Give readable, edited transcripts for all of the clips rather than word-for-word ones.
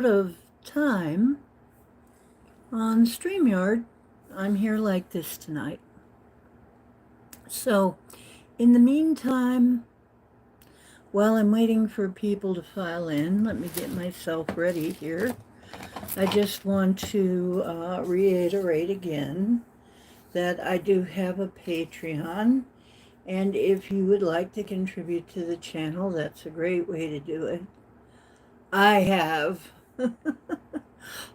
out of time on StreamYard, I'm here like this tonight. So, in the meantime, while I'm waiting for people to file in, let me get myself ready here. I just want to reiterate again that I do have a Patreon, and if you would like to contribute to the channel, that's a great way to do it. I have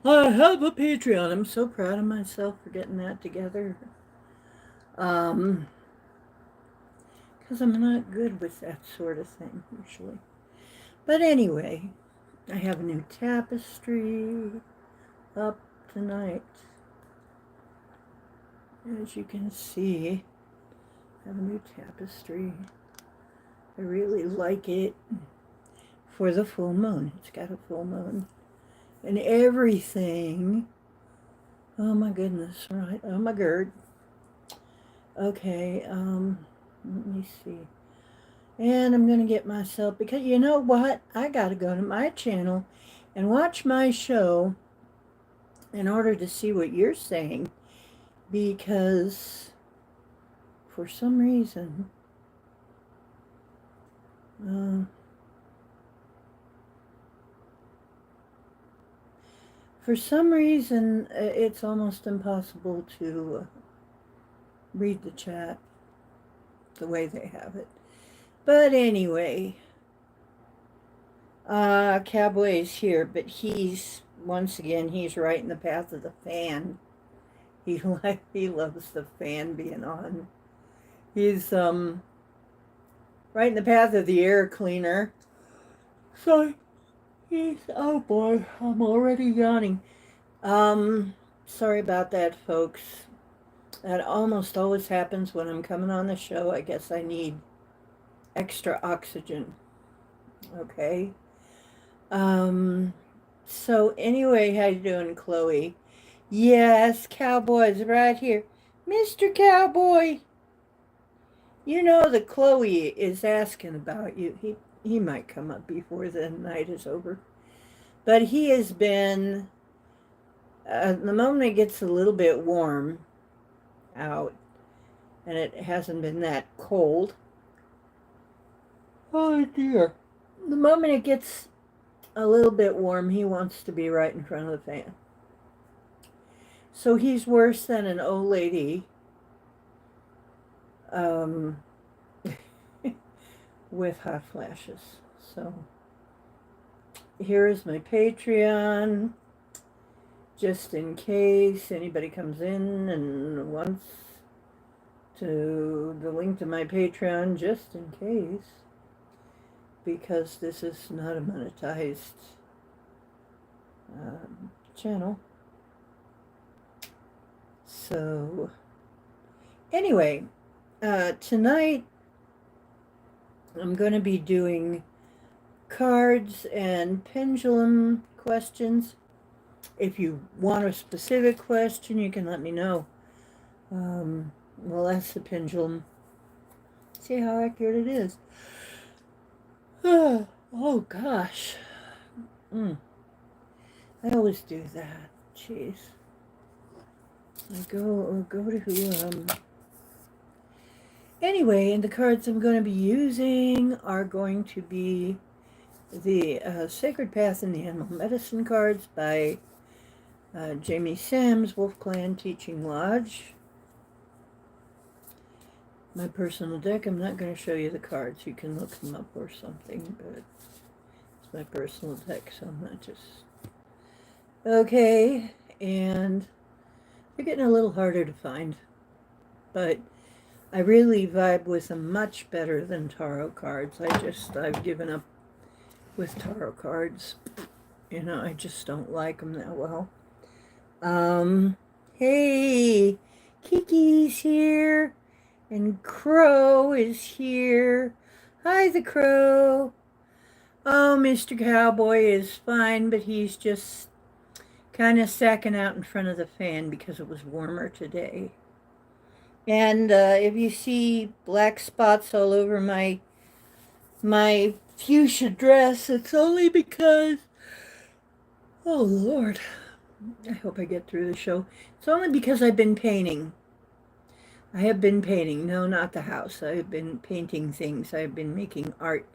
I have a Patreon. I'm so proud of myself for getting that together. Because I'm not good with that sort of thing usually. But anyway, I have a new tapestry up tonight. As you can see, I have a new tapestry. I really like it for the full moon. It's got a full moon. And everything. Oh my goodness, right? Oh my god. Okay, let me see. And I'm going to get myself, because you know what? I got to go to my channel and watch my show in order to see what you're saying. Because for some reason, it's almost impossible to read the chat the way they have it. But anyway, Cowboy is here, but once again, he's right in the path of the fan. He loves the fan being on. He's right in the path of the air cleaner. So oh boy, I'm already yawning. Sorry about that, folks. That almost always happens when I'm coming on the show. I guess I need extra oxygen. Okay. So anyway, how you doing, Chloe? Yes, Cowboy's right here. Mr. Cowboy! You know that Chloe is asking about you. He might come up before the night is over. But he has been, the moment it gets a little bit warm out, and it hasn't been that cold. Oh dear. The moment it gets a little bit warm, he wants to be right in front of the fan. So he's worse than an old lady with hot flashes. So here is my Patreon, just in case anybody comes in and wants the link to my Patreon, just in case, because this is not a monetized channel. So anyway, tonight I'm going to be doing cards and pendulum questions. If you want a specific question, you can let me know. Well, that's the pendulum. See how accurate it is. Oh gosh. I always do that. Jeez. I go to anyway, and the cards I'm going to be using are going to be the Sacred Path and the Animal Medicine cards by Jamie Sam's Wolf Clan Teaching Lodge. My personal deck, I'm not going to show you the cards. You can look them up or something, but it's my personal deck, so I'm not just... Okay, and they're getting a little harder to find, but I really vibe with them much better than tarot cards. I've given up with tarot cards. You know, I just don't like them that well. Hey, Kiki's here, and Crow is here. Hi, the Crow. Oh, Mr. Cowboy is fine, but he's just kind of sacking out in front of the fan because it was warmer today. And if you see black spots all over my fuchsia dress, it's only because Oh, Lord. I hope I get through the show. It's only because I've been painting. I have been painting. No, not the house. I have been painting things. I have been making art.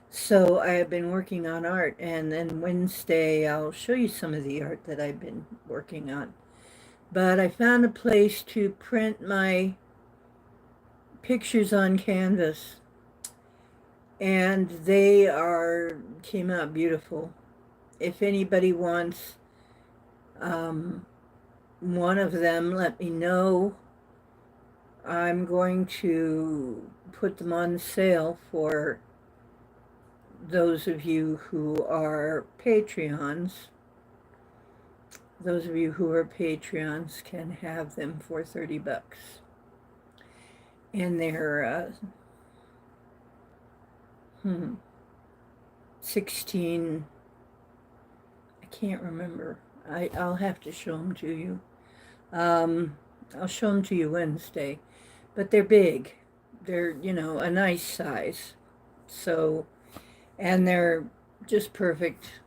So I have been working on art. And then Wednesday, I'll show you some of the art that I've been working on. But I found a place to print my pictures on canvas. And came out beautiful. If anybody wants um, one of them, let me know. I'm going to put them on sale for those of you who are Patreons. Those of you who are Patreons can have them for $30. And they're 16, I can't remember. I'll have to show them to you. I'll show them to you Wednesday. But they're big. They're, a nice size. So, and they're just perfect,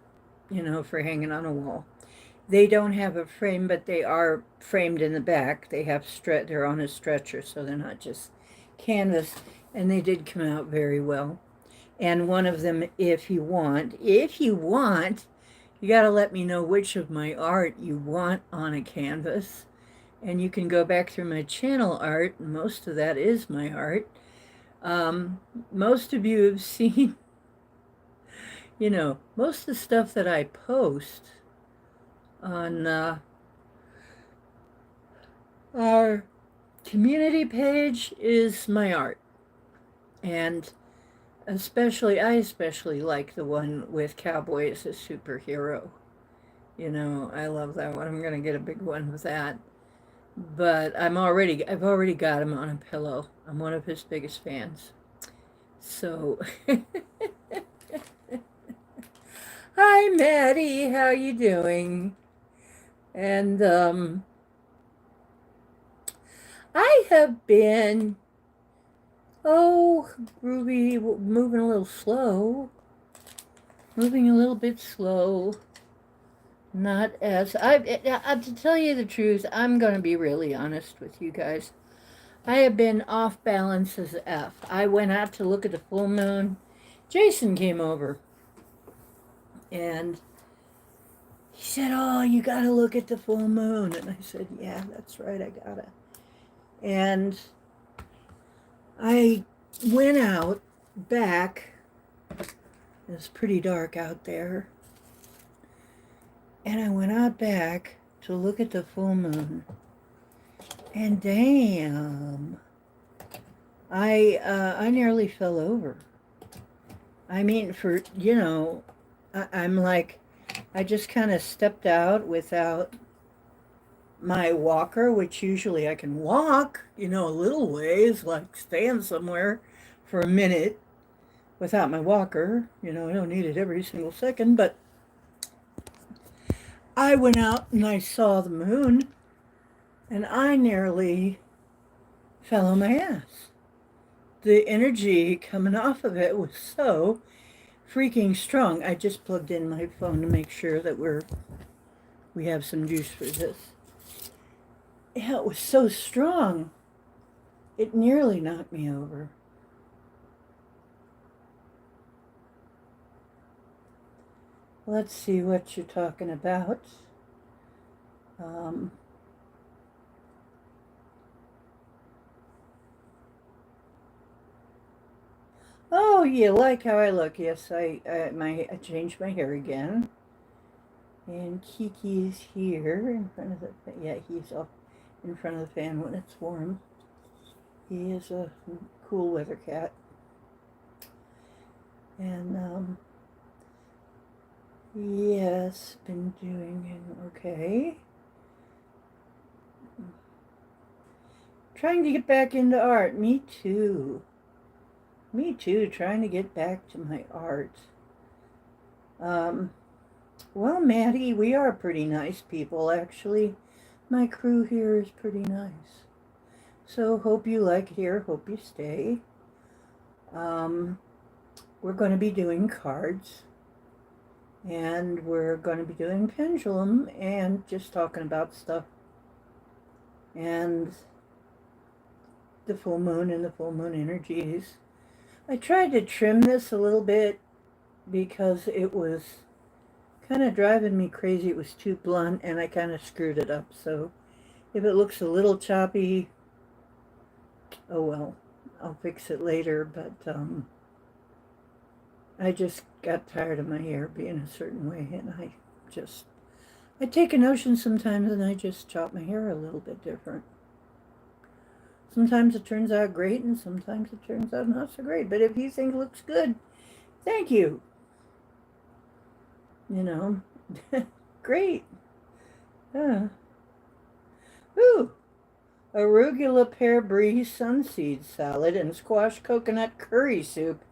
for hanging on a wall. They don't have a frame, but they are framed in the back. They're on a stretcher, so they're not just canvas. And they did come out very well. And one of them, if you want, you got to let me know which of my art you want on a canvas. And you can go back through my channel art. Most of that is my art. Most of you have seen, most of the stuff that I post on our community page is my art. And I especially like the one with Cowboy as a superhero. I love that one. I'm going to get a big one with that. But I've already got him on a pillow. I'm one of his biggest fans. So, hi Maddie, how you doing? And I have been, Ruby, moving a little slow. Moving a little bit slow. Not as, to tell you the truth, I'm going to be really honest with you guys. I have been off balance as F. I went out to look at the full moon. Jason came over. And he said, oh, you got to look at the full moon. And I said, yeah, that's right, I got to. And I went out back. It was pretty dark out there. And I went out back to look at the full moon. And damn, I nearly fell over. I mean, I'm like, I just kind of stepped out without my walker, which usually I can walk, a little ways, like stand somewhere for a minute without my walker. I don't need it every single second, but I went out and I saw the moon and I nearly fell on my ass. The energy coming off of it was so freaking strong. I just plugged in my phone to make sure that we have some juice for this. Yeah, it was so strong. It nearly knocked me over. Let's see what you're talking about. Oh, you like how I look? Yes, I changed my hair again. And Kiki's here in front of the, yeah, he's up in front of the fan when it's warm. He is a cool weather cat. And, yes, been doing okay. Trying to get back into art. Me too. Me too, trying to get back to my art. Well, Maddie, we are pretty nice people, actually. My crew here is pretty nice. So, hope you like it here. Hope you stay. We're going to be doing cards. And we're going to be doing pendulum and just talking about stuff. And the full moon and the full moon energies. I tried to trim this a little bit because it was kind of driving me crazy. It was too blunt and I kind of screwed it up. So if it looks a little choppy, oh well, I'll fix it later. But I just got tired of my hair being a certain way, and I take a notion sometimes and I just chop my hair a little bit different. Sometimes it turns out great and sometimes it turns out not so great. But if you think it looks good, thank you. You know, great. Ooh, arugula pear brie sunseed salad and squash coconut curry soup.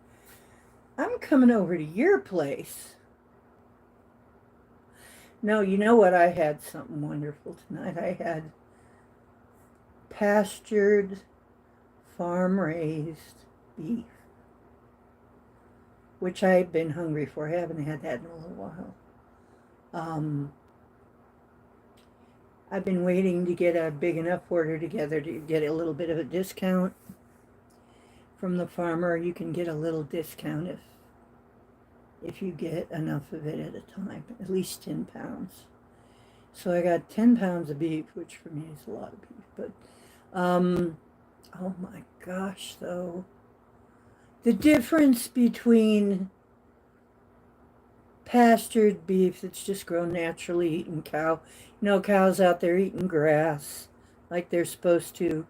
I'm coming over to your place. No, you know what? I had something wonderful tonight. I had pastured, farm-raised beef, which I've been hungry for. I haven't had that in a little while. I've been waiting to get a big enough order together to get a little bit of a discount from the farmer. You can get a little discount if you get enough of it at a time, at least 10 pounds. So I got 10 pounds of beef, which for me is a lot of beef. But, oh my gosh, though. The difference between pastured beef that's just grown naturally, eating cows out there eating grass like they're supposed to,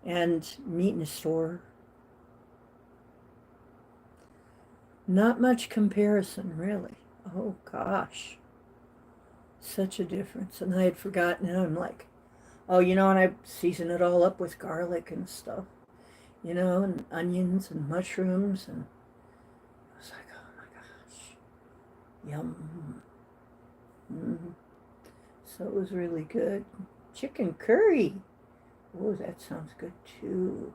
and meat in a store. Not much comparison, really. Oh gosh. Such a difference. And I had forgotten, and I'm like, oh, and I season it all up with garlic and stuff, and onions and mushrooms, and I was like, oh my gosh, yum. Mm-hmm. So it was really good. Chicken curry. Oh, that sounds good too.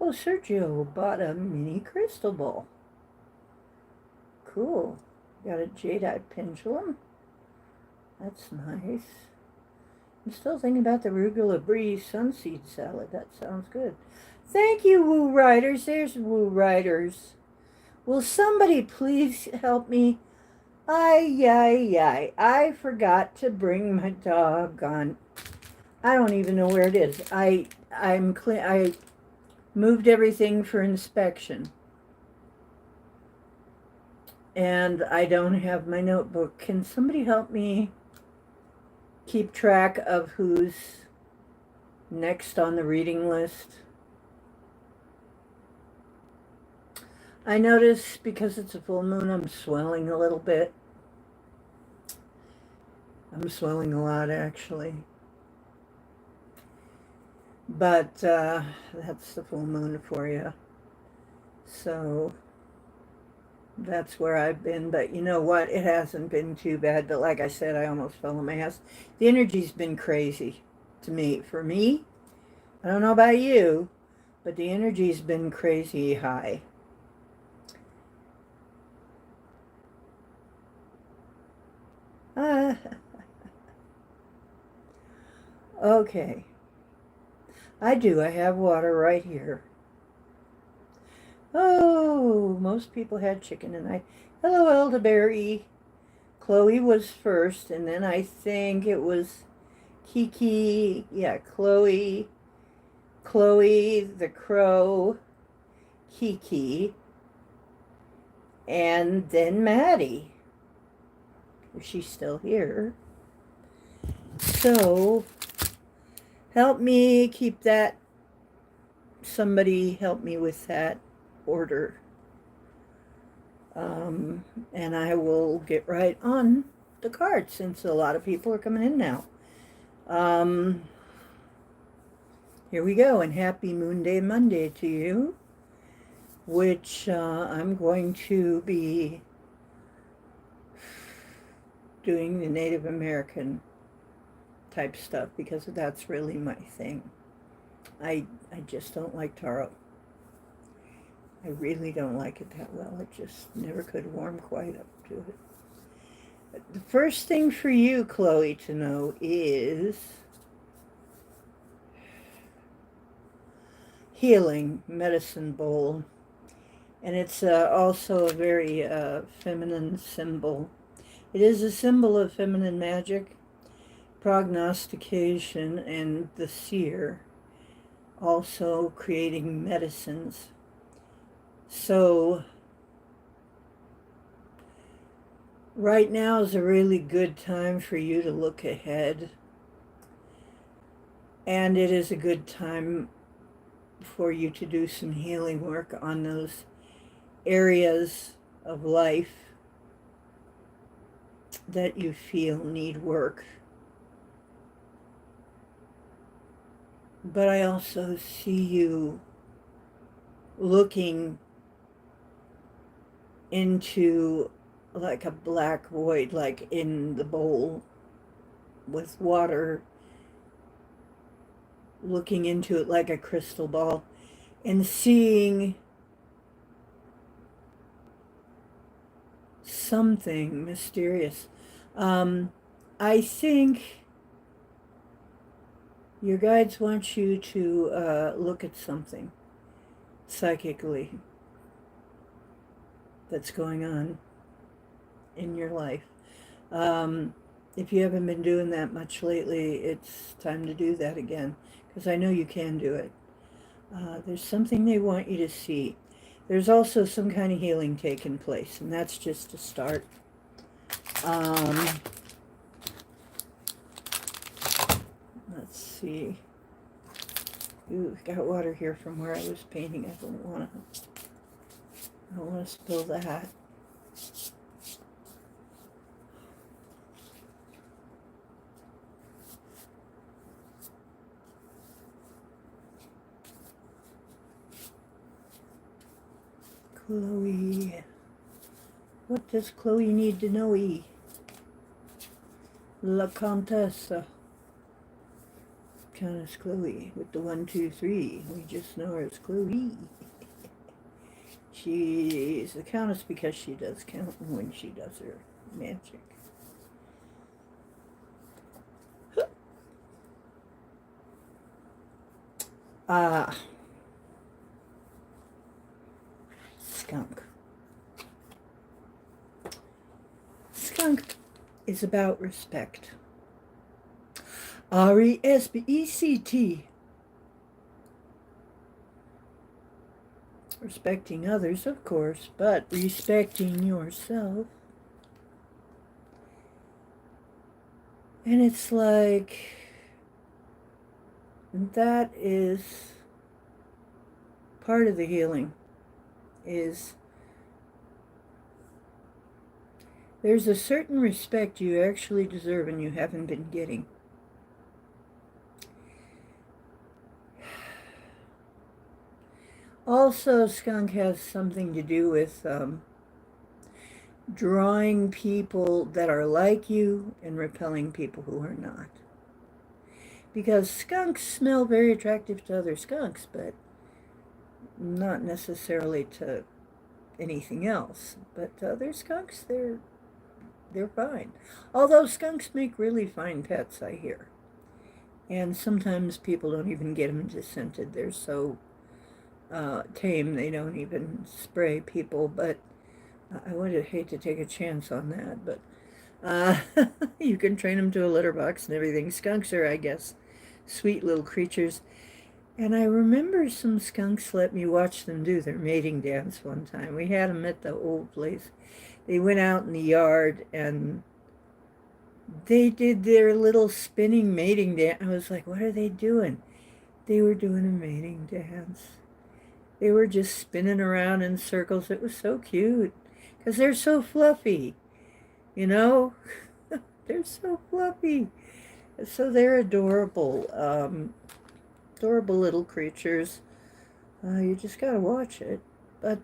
Oh, Sergio bought a mini crystal ball. Cool. Got a jadeite pendulum. That's nice. I'm still thinking about the arugula brie sunseed salad. That sounds good. Thank you, Woo Riders. There's Woo Riders. Will somebody please help me? I forgot to bring my doggone. I don't even know where it is. I moved everything for inspection. And I don't have my notebook. Can somebody help me keep track of who's next on the reading list? I notice because it's a full moon, I'm swelling a little bit. I'm swelling a lot, actually. But that's the full moon for you. So that's where I've been. But you know what? It hasn't been too bad. But like I said, I almost fell on my ass. The energy's been crazy to me. For me, I don't know about you, but the energy's been crazy high. Okay. I do. I have water right here. Oh, most people had chicken tonight. Hello, Elderberry. Chloe was first, and then I think it was Kiki. Yeah, Chloe, the crow, Kiki, and then Maddie. If she's still here. So, help me keep that. Somebody help me with that order. And I will get right on the cards since a lot of people are coming in now. Here we go, and happy Moonday Monday to you, which I'm going to be doing the Native American type stuff because that's really my thing. I just don't like tarot. I really don't like it that well. It just never could warm quite up do it. The first thing for you, Chloe, to know is healing medicine bowl. And it's also a very feminine symbol. It is a symbol of feminine magic, prognostication, and the seer, also creating medicines. So right now is a really good time for you to look ahead, and it is a good time for you to do some healing work on those areas of life that you feel need work. But I also see you looking into like a black void, like in the bowl with water, looking into it like a crystal ball and seeing something mysterious. I think your guides want you to look at something psychically that's going on in your life. If you haven't been doing that much lately, it's time to do that again, because I know you can do it. There's something they want you to see. There's also some kind of healing taking place, and that's just a start. Let's see. Ooh, got water here from where I was painting. I don't want to spill that. Chloe. What does Chloe need to know? La Comtesse. Countess Chloe with the 1, 2, 3. We just know her as Chloe. She's the Countess because she does counting when she does her magic. Skunk. Skunk is about respect. R-E-S-P-E-C-T. Respecting others, of course, but respecting yourself. And it's like, that is part of the healing, is there's a certain respect you actually deserve and you haven't been getting. Also, skunk has something to do with drawing people that are like you and repelling people who are not. Because skunks smell very attractive to other skunks, but not necessarily to anything else. But other skunks, they're fine. Although skunks make really fine pets, I hear. And sometimes people don't even get them scented. They're so tame, they don't even spray people, but I would hate to take a chance on that, but you can train them to a litter box and everything. Skunks are, I guess, sweet little creatures. And I remember some skunks let me watch them do their mating dance one time. We had them at the old place. They went out in the yard and they did their little spinning mating dance. I was like, what are they doing? They were doing a mating dance. They were just spinning around in circles. It was so cute because they're so fluffy, you know? They're so fluffy. So they're adorable, adorable little creatures. You just got to watch it. But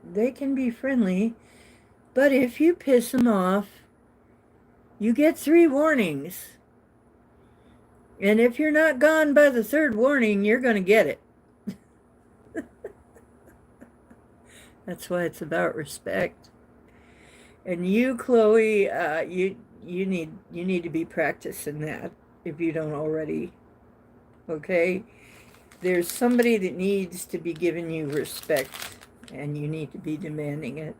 they can be friendly. But if you piss them off, you get 3 warnings. And if you're not gone by the 3rd warning, you're going to get it. That's why it's about respect. And you, Chloe, you need to be practicing that if you don't already. Okay? There's somebody that needs to be giving you respect, and you need to be demanding it.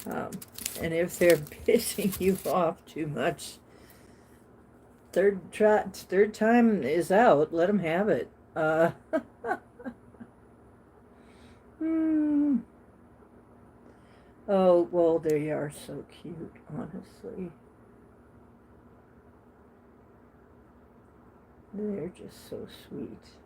Um, and if they're pissing you off too much, third time is out. Let them have it. Hmm. Oh, well, they are so cute, honestly. They're just so sweet.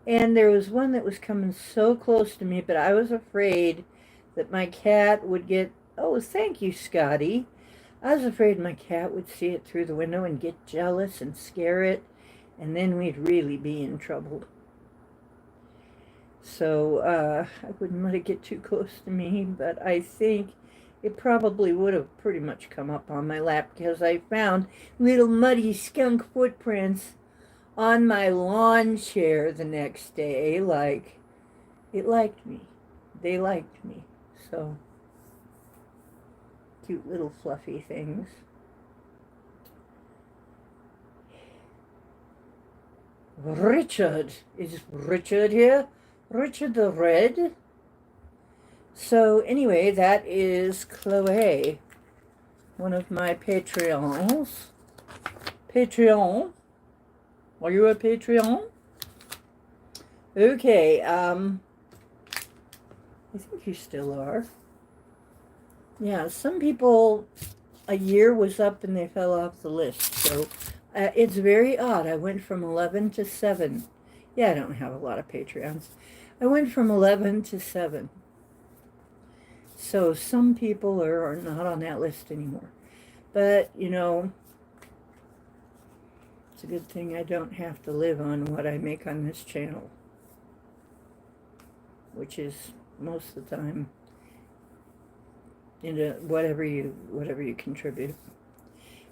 And there was one that was coming so close to me, but I was afraid that my cat would get, oh, thank you, Scotty. I was afraid my cat would see it through the window and get jealous and scare it, and then we'd really be in trouble. So I wouldn't let it get too close to me, but I think it probably would have pretty much come up on my lap because I found little muddy skunk footprints on my lawn chair the next day. Like, it liked me. They liked me. So, cute little fluffy things. Richard. Is Richard here? Richard the Red? So anyway, that is Chloe, one of my Patreons. Patreon? Are you a Patreon? Okay, I think you still are. Yeah, some people, a year was up and they fell off the list. So it's very odd. I went from 11 to 7. Yeah, I don't have a lot of Patreons. I went from 11 to 7. So some people are not on that list anymore. But, you know, it's a good thing I don't have to live on what I make on this channel, which is most of the time into whatever you contribute.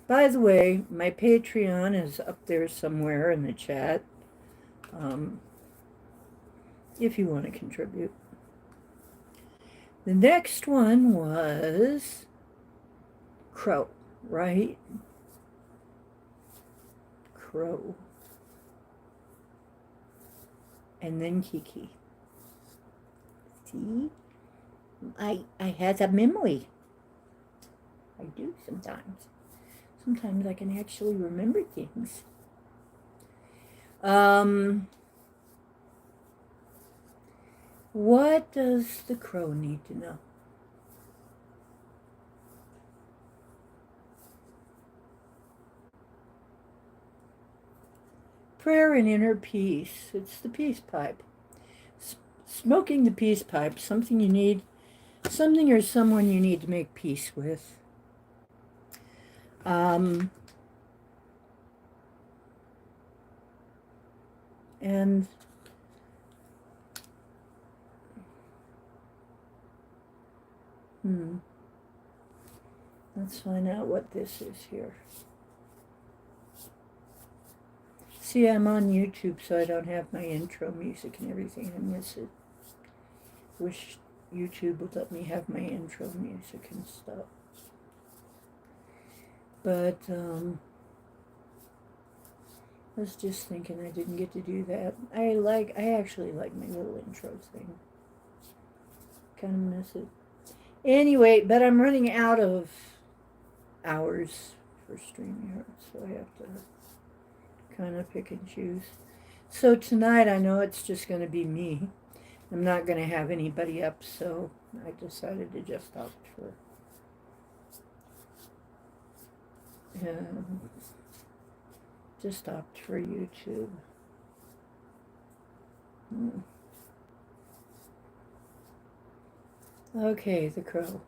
By the way, my Patreon is up there somewhere in the chat, if you want to contribute. The next one was Crow, right? Crow. And then Kiki. See? I had a memory. I do sometimes. Sometimes I can actually remember things. What does the crow need to know? Prayer and inner peace. It's the peace pipe. Smoking the peace pipe, something you need, something or someone you need to make peace with. And let's find out what this is here. See, I'm on YouTube, so I don't have my intro music and everything. I miss it. Wish YouTube would let me have my intro music and stuff. But I was just thinking I didn't get to do that. I actually like my little intro thing. Kind of miss it. Anyway, but I'm running out of hours for StreamYard, so I have to kind of pick and choose. So tonight I know it's just going to be me. I'm not going to have anybody up, so I decided to just opt for YouTube. Okay, the crow.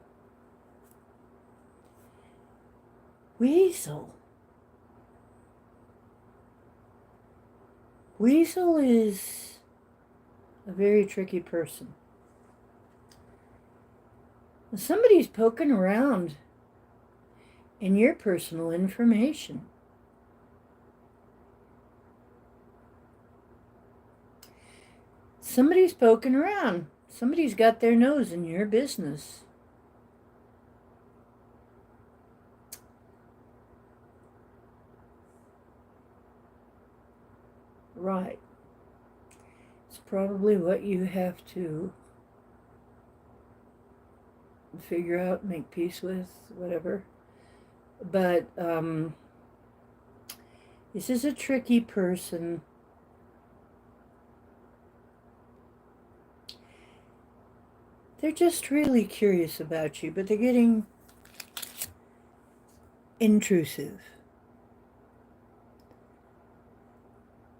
Weasel. Weasel is a very tricky person. Somebody's poking around in your personal information. Somebody's poking around. Somebody's got their nose in your business. right. It's probably what you have to figure out, make peace with, whatever. But this is a tricky person. They're just really curious about you, but they're getting intrusive.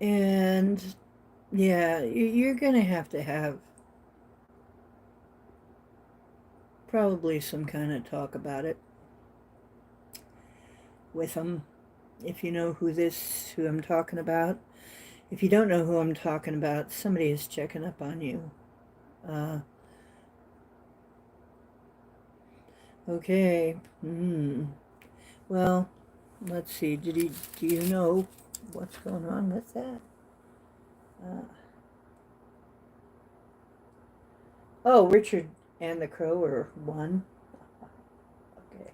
And yeah, you're going to have probably some kind of talk about it with them. If you know who I'm talking about. If you don't know who I'm talking about, somebody is checking up on you. Okay. Well, let's see. Do you know what's going on with that? Oh, Richard and the Crow are one. Okay.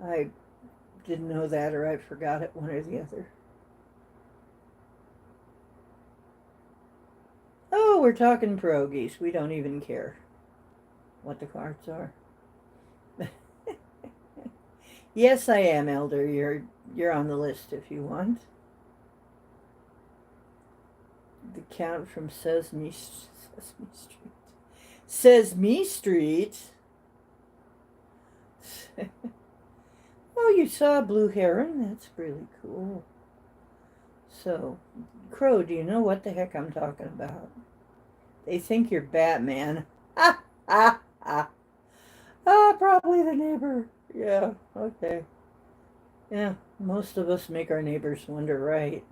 I didn't know that, or I forgot it, one or the other. Oh, we're talking pierogies. We don't even care what the cards are. Yes, I am, Elder. You're on the list if you want. The Count from Sesame Street. Sesame Street? Oh, you saw a blue heron? That's really cool. So, Crow, do you know what the heck I'm talking about? They think you're Batman. Ah, ah, ah. Ah, probably the neighbor. Yeah, okay. Yeah, most of us make our neighbors wonder, right?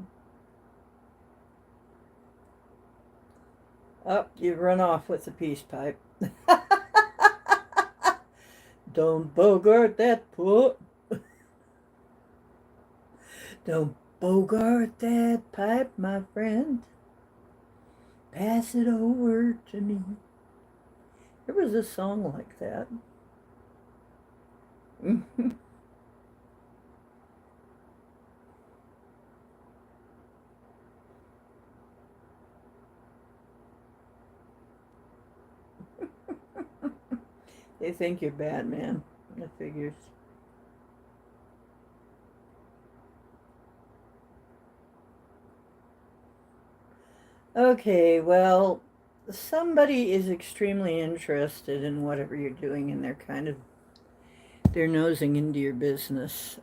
Oh, you run off with the peace pipe. Don't bogart that put. Don't bogart that pipe, my friend. Pass it over to me. There was a song like that. They think you're Batman. That figures. Okay, well, somebody is extremely interested in whatever you're doing, and they're nosing into your business.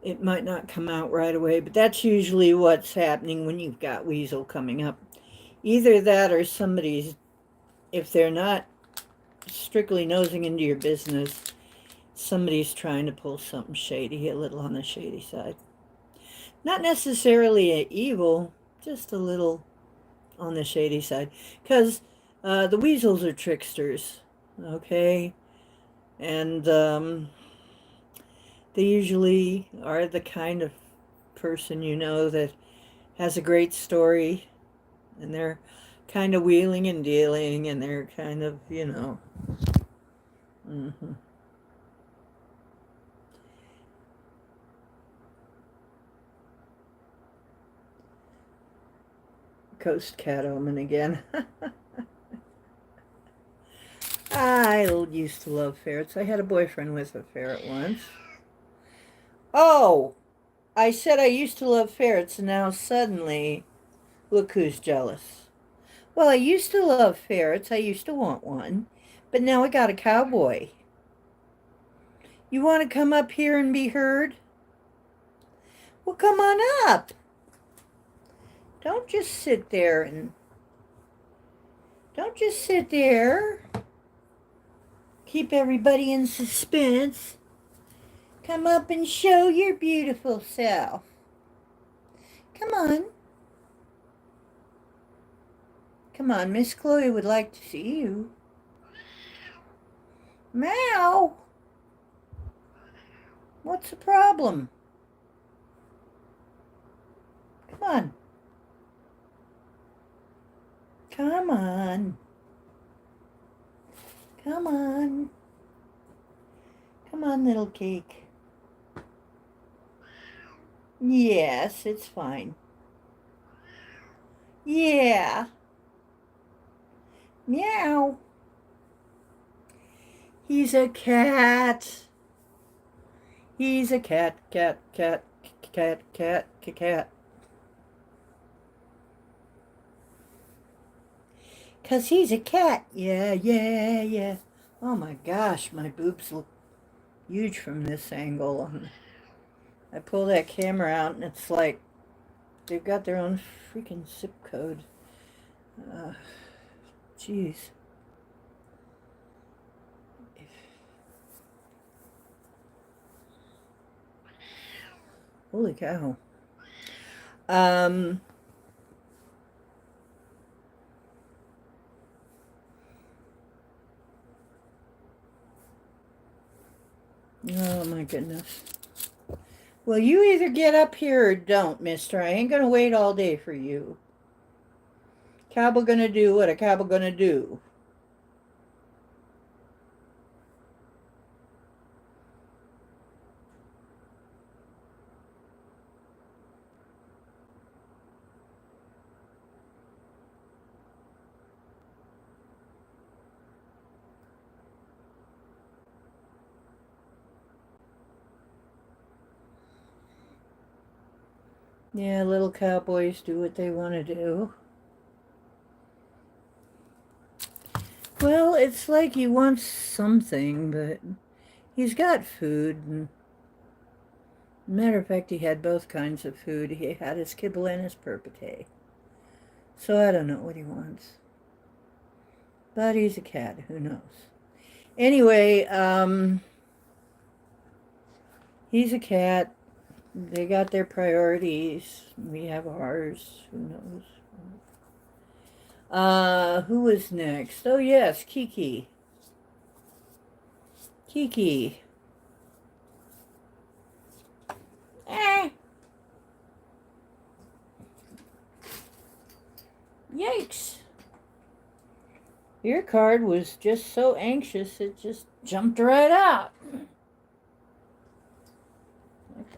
It might not come out right away, but that's usually what's happening when you've got Weasel coming up. Either that or if they're not strictly nosing into your business, somebody's trying to pull something shady, a little on the shady side. Not necessarily evil, just a little on the shady side. Because the weasels are tricksters, okay? And they usually are the kind of person, that has a great story, and they're kind of wheeling and dealing, and they're kind of, Mm-hmm. Coast cat omen again. I used to love ferrets. I had a boyfriend with a ferret once. Oh, I said I used to love ferrets, and now suddenly, look who's jealous. Well, I used to love ferrets. I used to want one, but now I got a cowboy. You want to come up here and be heard? Well, come on up. Don't just sit there. Keep everybody in suspense. Come up and show your beautiful self. Come on. Come on, Miss Chloe would like to see you. Meow. What's the problem? Come on. Come on. Come on. Come on, little cake. Yes, it's fine. Yeah. Meow. He's a cat. He's a cat, cat, cat, cat, cat, cat. 'Cause he's a cat. Yeah, yeah, yeah. Oh my gosh, my boobs look huge from this angle. I pull that camera out and it's like they've got their own freaking zip code. Uh, Jeez. Holy cow. Um, oh my goodness. Well, you either get up here or don't, mister. I ain't gonna wait all day for you. Cowboy gonna do what a cowboy gonna do. Yeah, little cowboys do what they want to do. Well, it's like he wants something, but he's got food. And matter of fact, he had both kinds of food. He had his kibble and his perpite. So I don't know what he wants. But he's a cat. Who knows? Anyway, he's a cat. They got their priorities. We have ours. Who knows? Who was next? Oh, yes, Kiki. Kiki. Eh. Yikes. Your card was just so anxious, it just jumped right out.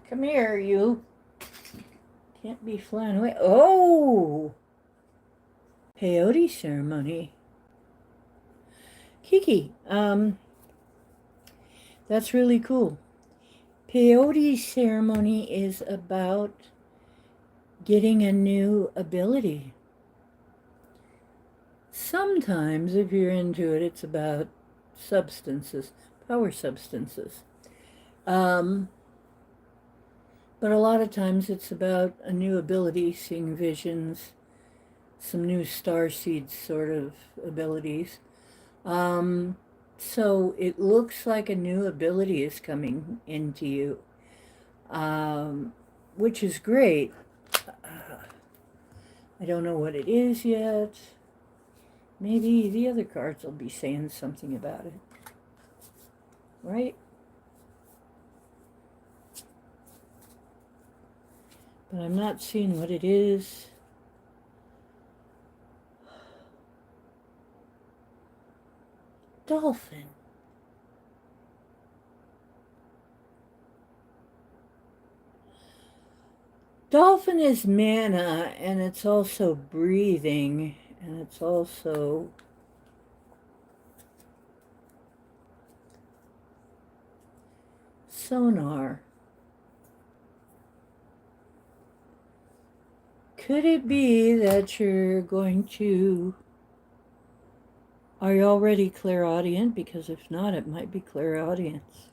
Come here, you. Can't be flying away. Oh! Peyote ceremony. Kiki, that's really cool. Peyote ceremony is about getting a new ability. Sometimes, if you're into it, it's about substances, power substances. But a lot of times it's about a new ability, seeing visions, some new star seed sort of abilities. So it looks like a new ability is coming into you, which is great. I don't know what it is yet. Maybe the other cards will be saying something about it. Right? But I'm not seeing what it is. Dolphin. Dolphin is mana, and it's also breathing, and it's also sonar. Could it be that you're going to... Are you already clairaudient? Because if not, it might be clairaudience.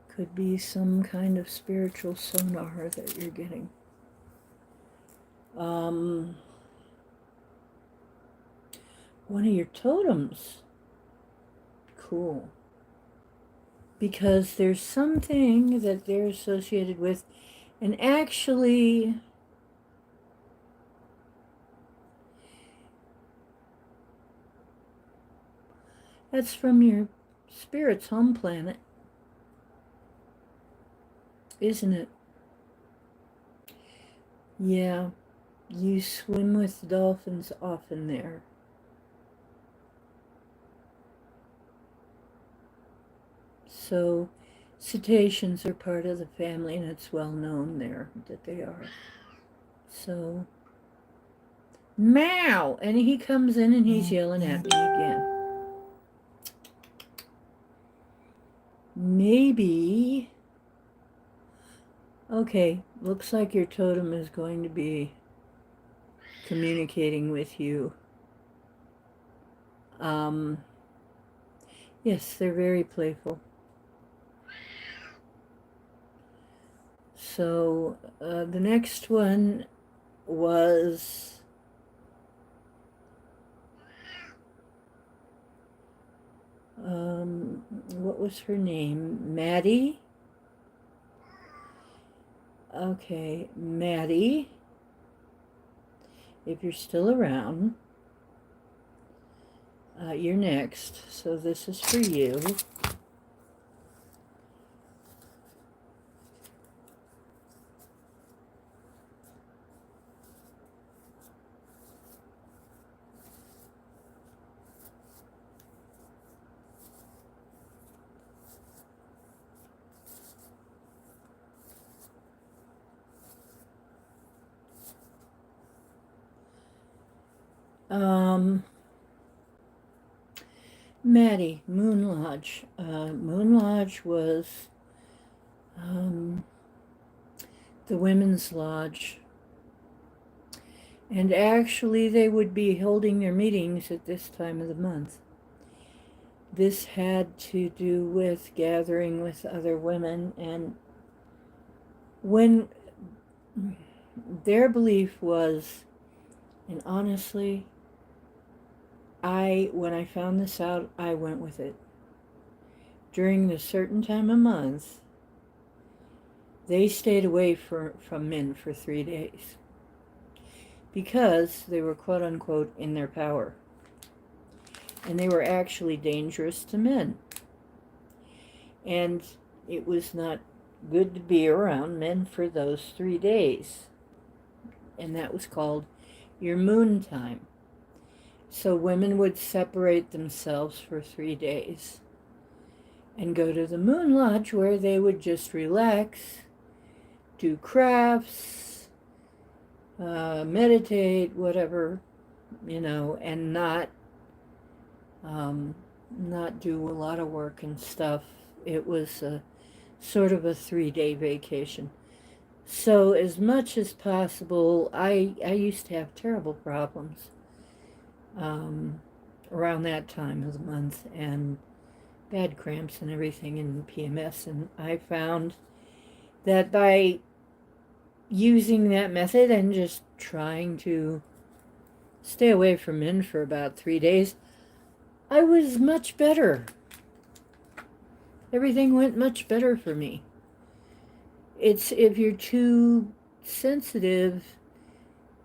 Could be some kind of spiritual sonar that you're getting. One of your totems. Cool. Because there's something that they're associated with, and actually that's from your spirit's home planet, isn't it? Yeah, you swim with dolphins often there. So Cetaceans are part of the family, and it's well known there that they are. So, meow! And he comes in and he's yelling at me again. Maybe... Okay, looks like your totem is going to be communicating with you. Yes, they're very playful. So, the next one was... what was her name? Maddie? Okay, Maddie, if you're still around, you're next. So this is for you. Maddie, Moon Lodge. Moon Lodge was the women's lodge. And actually, they would be holding their meetings at this time of the month. This had to do with gathering with other women, and when their belief was, and honestly, when I found this out, I went with it. During the certain time of month, they stayed away from men for 3 days because they were quote unquote in their power. And they were actually dangerous to men. And it was not good to be around men for those 3 days. And that was called your moon time. So women would separate themselves for 3 days and go to the Moon Lodge, where they would just relax, do crafts, meditate, whatever, and not do a lot of work and stuff. It was sort of a 3-day vacation. So as much as possible, I used to have terrible problems around that time of the month, and bad cramps and everything, and PMS, and I found that by using that method and just trying to stay away from men for about 3 days, I was much better. Everything went much better for me. It's, if you're too sensitive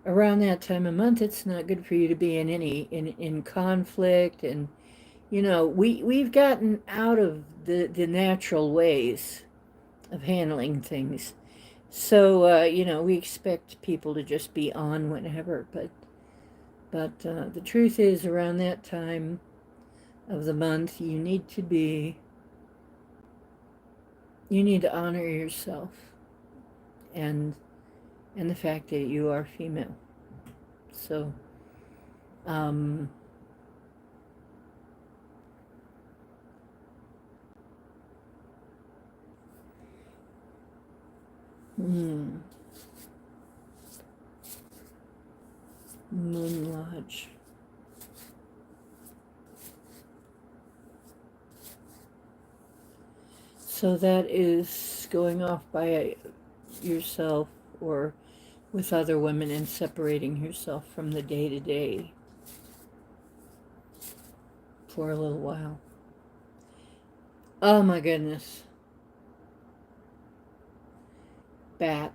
around that time of month, it's not good for you to be in conflict, and we've gotten out of the natural ways of handling things. So we expect people to just be on whenever, but the truth is, around that time of the month, you need to honor yourself and the fact that you are female. So Moon Lodge. So that is going off by yourself or with other women and separating yourself from the day-to-day for a little while. Oh my goodness. Bat.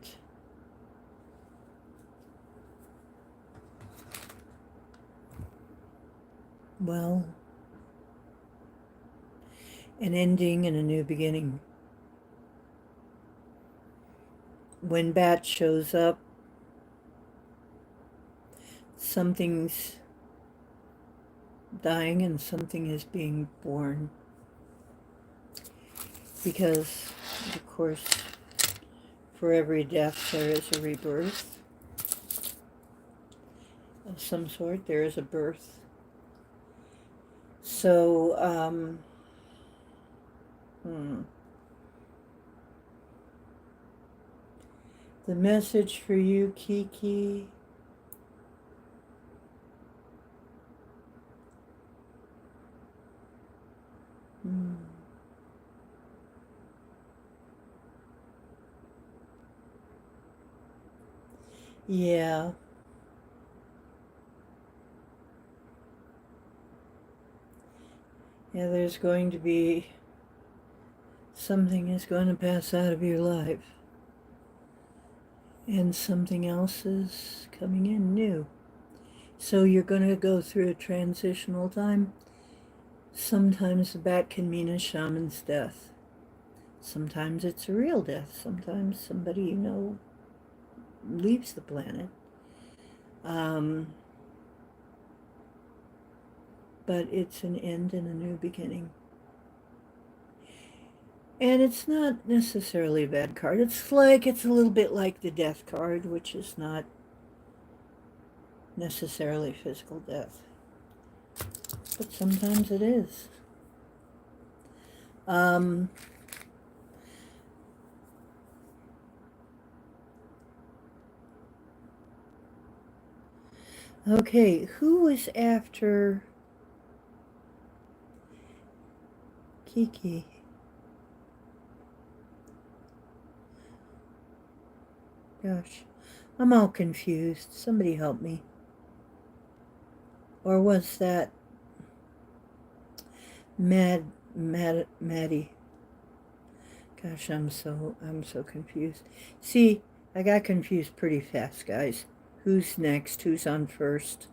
Well, an ending and a new beginning. When Bat shows up, something's dying and something is being born. because, of course, for every death there is a rebirth of some sort. There is a birth. So, the message for you, Kiki. Yeah. Yeah, there's going to be something is going to pass out of your life. And something else is coming in new. So you're going to go through a transitional time. Sometimes the bat can mean a shaman's death. Sometimes it's a real death. Sometimes somebody you know leaves the planet. But it's an end and a new beginning. And it's not necessarily a bad card. It's a little bit like the death card, which is not necessarily physical death. But sometimes it is. Okay, who was after Kiki? Gosh, I'm all confused. Somebody help me. Or was that Maddie? Gosh, I'm so confused. See, I got confused pretty fast, guys. Who's next? Who's on first?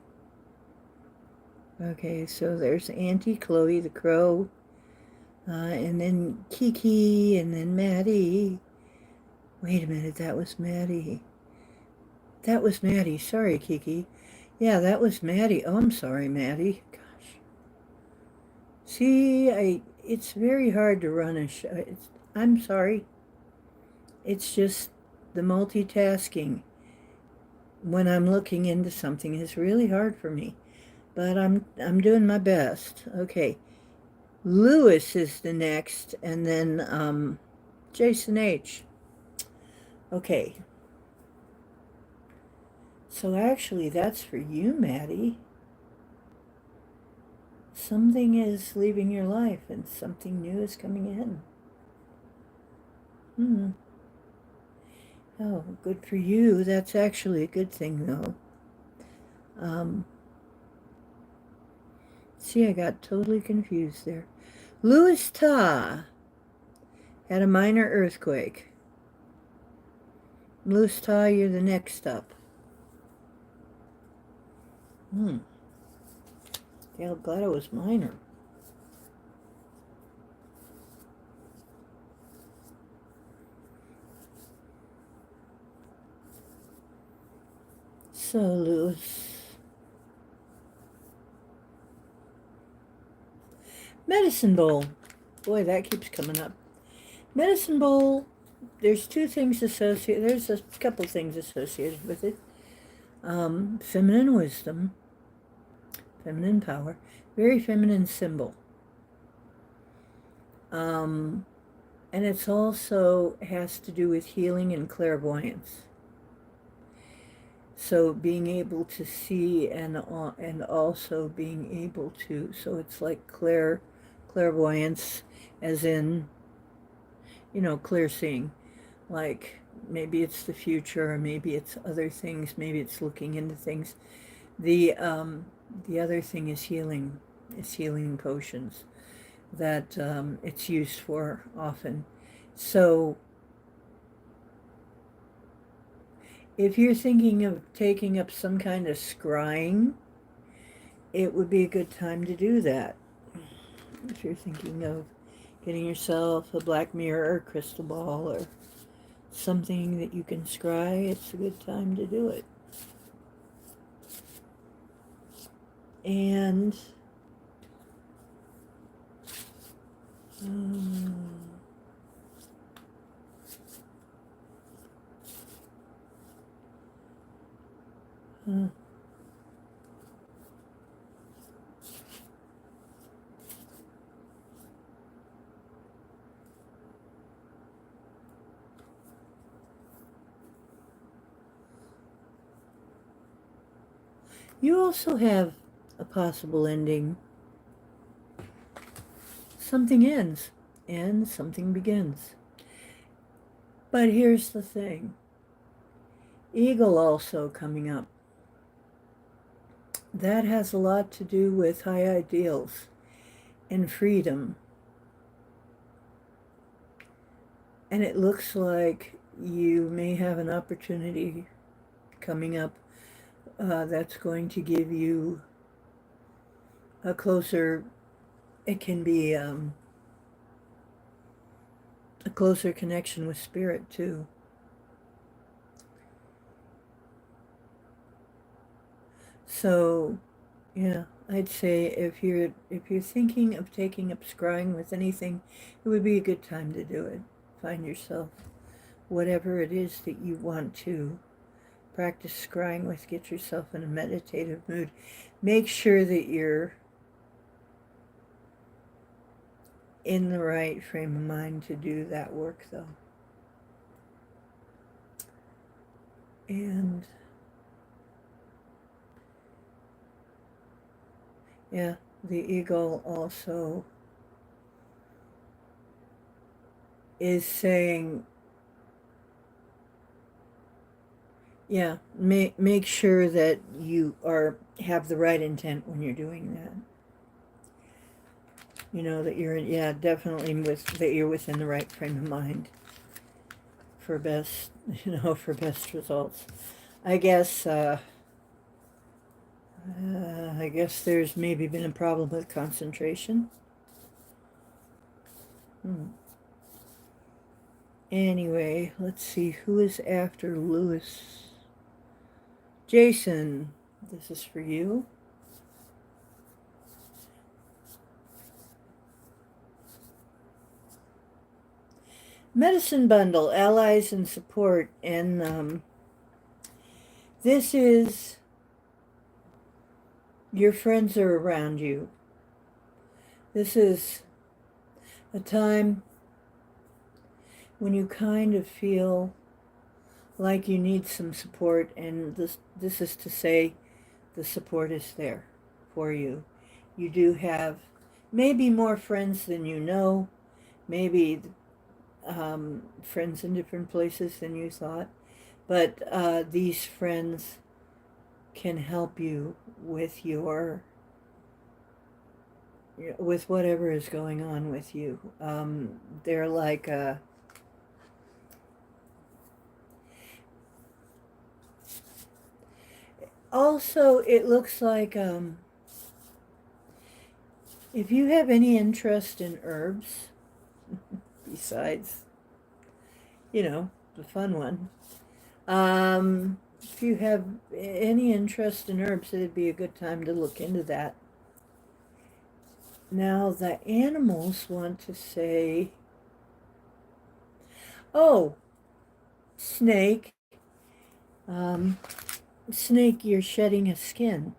Okay, so there's Auntie Chloe the Crow, and then Kiki, and then Maddie. Wait a minute, that was Maddie. That was Maddie. Sorry, Kiki. Yeah, that was Maddie. Oh, I'm sorry, Maddie. Gosh. See, it's very hard to run a show. I'm sorry. It's just the multitasking when I'm looking into something is really hard for me. But I'm doing my best. Okay. Lewis is the next, and then Jason H. Okay. So actually, that's for you, Maddie. Something is leaving your life, and something new is coming in. Oh, good for you. That's actually a good thing, though. See, I got totally confused there. Louis Ta had a minor earthquake. Louis Ta, you're the next up. Yeah, I'm glad it was minor. So, Louis. Medicine bowl. Boy, that keeps coming up. Medicine bowl, there's two things associated. There's a couple things associated with it. Feminine wisdom, feminine power, very feminine symbol. And it's also has to do with healing and clairvoyance. So being able to see and also being able to, so it's like clairvoyance, as in, clear seeing. Like maybe it's the future, or maybe it's other things, maybe it's looking into things. The other thing is healing. It's healing potions that it's used for often. So if you're thinking of taking up some kind of scrying, it would be a good time to do that. If you're thinking of getting yourself a black mirror or crystal ball or something that you can scry, it's a good time to do it. And Uh, you also have a possible ending. Something ends and something begins. But here's the thing. Eagle also coming up. That has a lot to do with high ideals and freedom. And it looks like you may have an opportunity coming up that's going to give you a closer, it can be a closer connection with spirit too. So, yeah, I'd say if you're thinking of taking up scrying with anything, it would be a good time to do it. Find yourself whatever it is that you want to practice scrying with. Get yourself in a meditative mood. Make sure that you're in the right frame of mind to do that work, though. And yeah, the eagle also is saying, yeah, make sure that you have the right intent when you're doing that. You know that you're, yeah, definitely that you're within the right frame of mind for best, for best results. I guess there's maybe been a problem with concentration. Anyway, let's see who is after Lewis. Jason, this is for you. Medicine bundle, allies and support, and this is your friends are around you. This is a time when you kind of feel like you need some support, and this is to say the support is there for you. You do have maybe more friends than you know, maybe friends in different places than you thought, but these friends can help you with with whatever is going on with you. They're like also, it looks like if you have any interest in herbs, besides, the fun one, if you have any interest in herbs, it'd be a good time to look into that. Now, the animals want to say, oh, snake, snake, you're shedding a skin.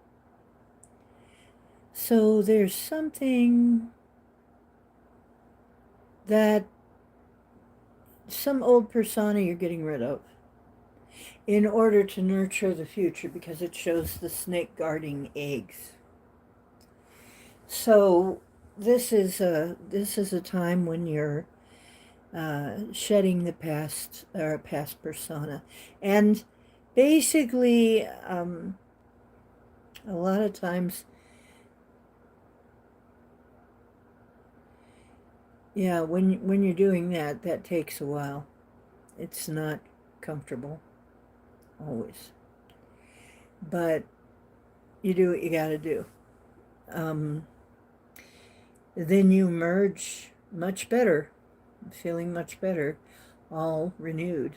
So there's something that some old persona you're getting rid of in order to nurture the future, because it shows the snake guarding eggs. So this is a time when you're shedding the past or past persona, and basically a lot of times, yeah, when you're doing that, that takes a while. It's not comfortable always, but you do what you got to do. Then you emerge much better, feeling much better, all renewed.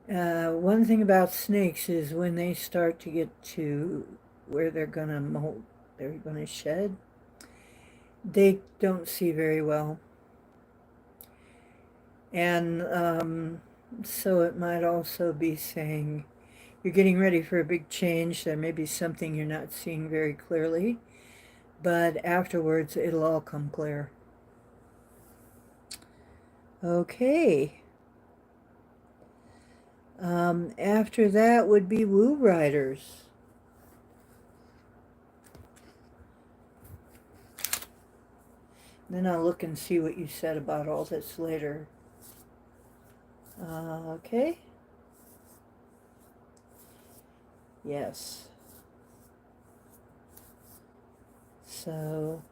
One thing about snakes is when they start to get to where they're going to molt, they're going to shed, they don't see very well. And so it might also be saying You're getting ready for a big change. There may be something you're not seeing very clearly, but afterwards it'll all come clear. Okay. After that would be Woo Riders. Then I'll look and see what you said about all this later. Okay. Yes. So,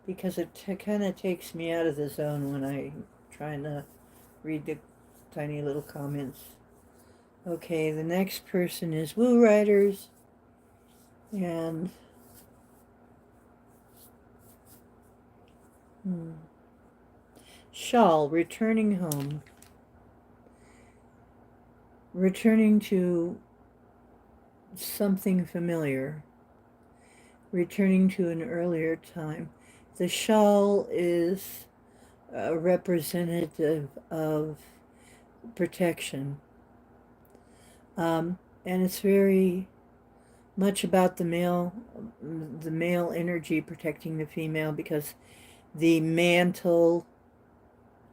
because it kind of takes me out of the zone when I'm trying to read the tiny little comments. Okay, the next person is Woo Riders. And Shawl, returning home. Returning to something familiar. Returning to an earlier time. The shawl is representative of protection. And it's very much about the male energy protecting the female, because the mantle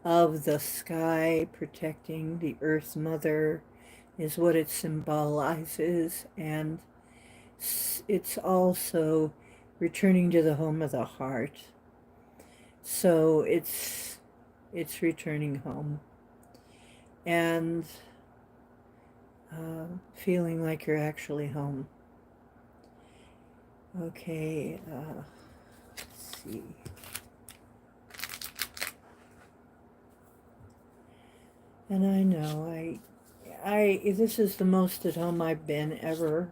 of the sky protecting the Earth Mother is what it symbolizes, and it's also returning to the home of the heart. So it's returning home and feeling like you're actually home. Okay, let's see. And I know this is the most at home I've been ever,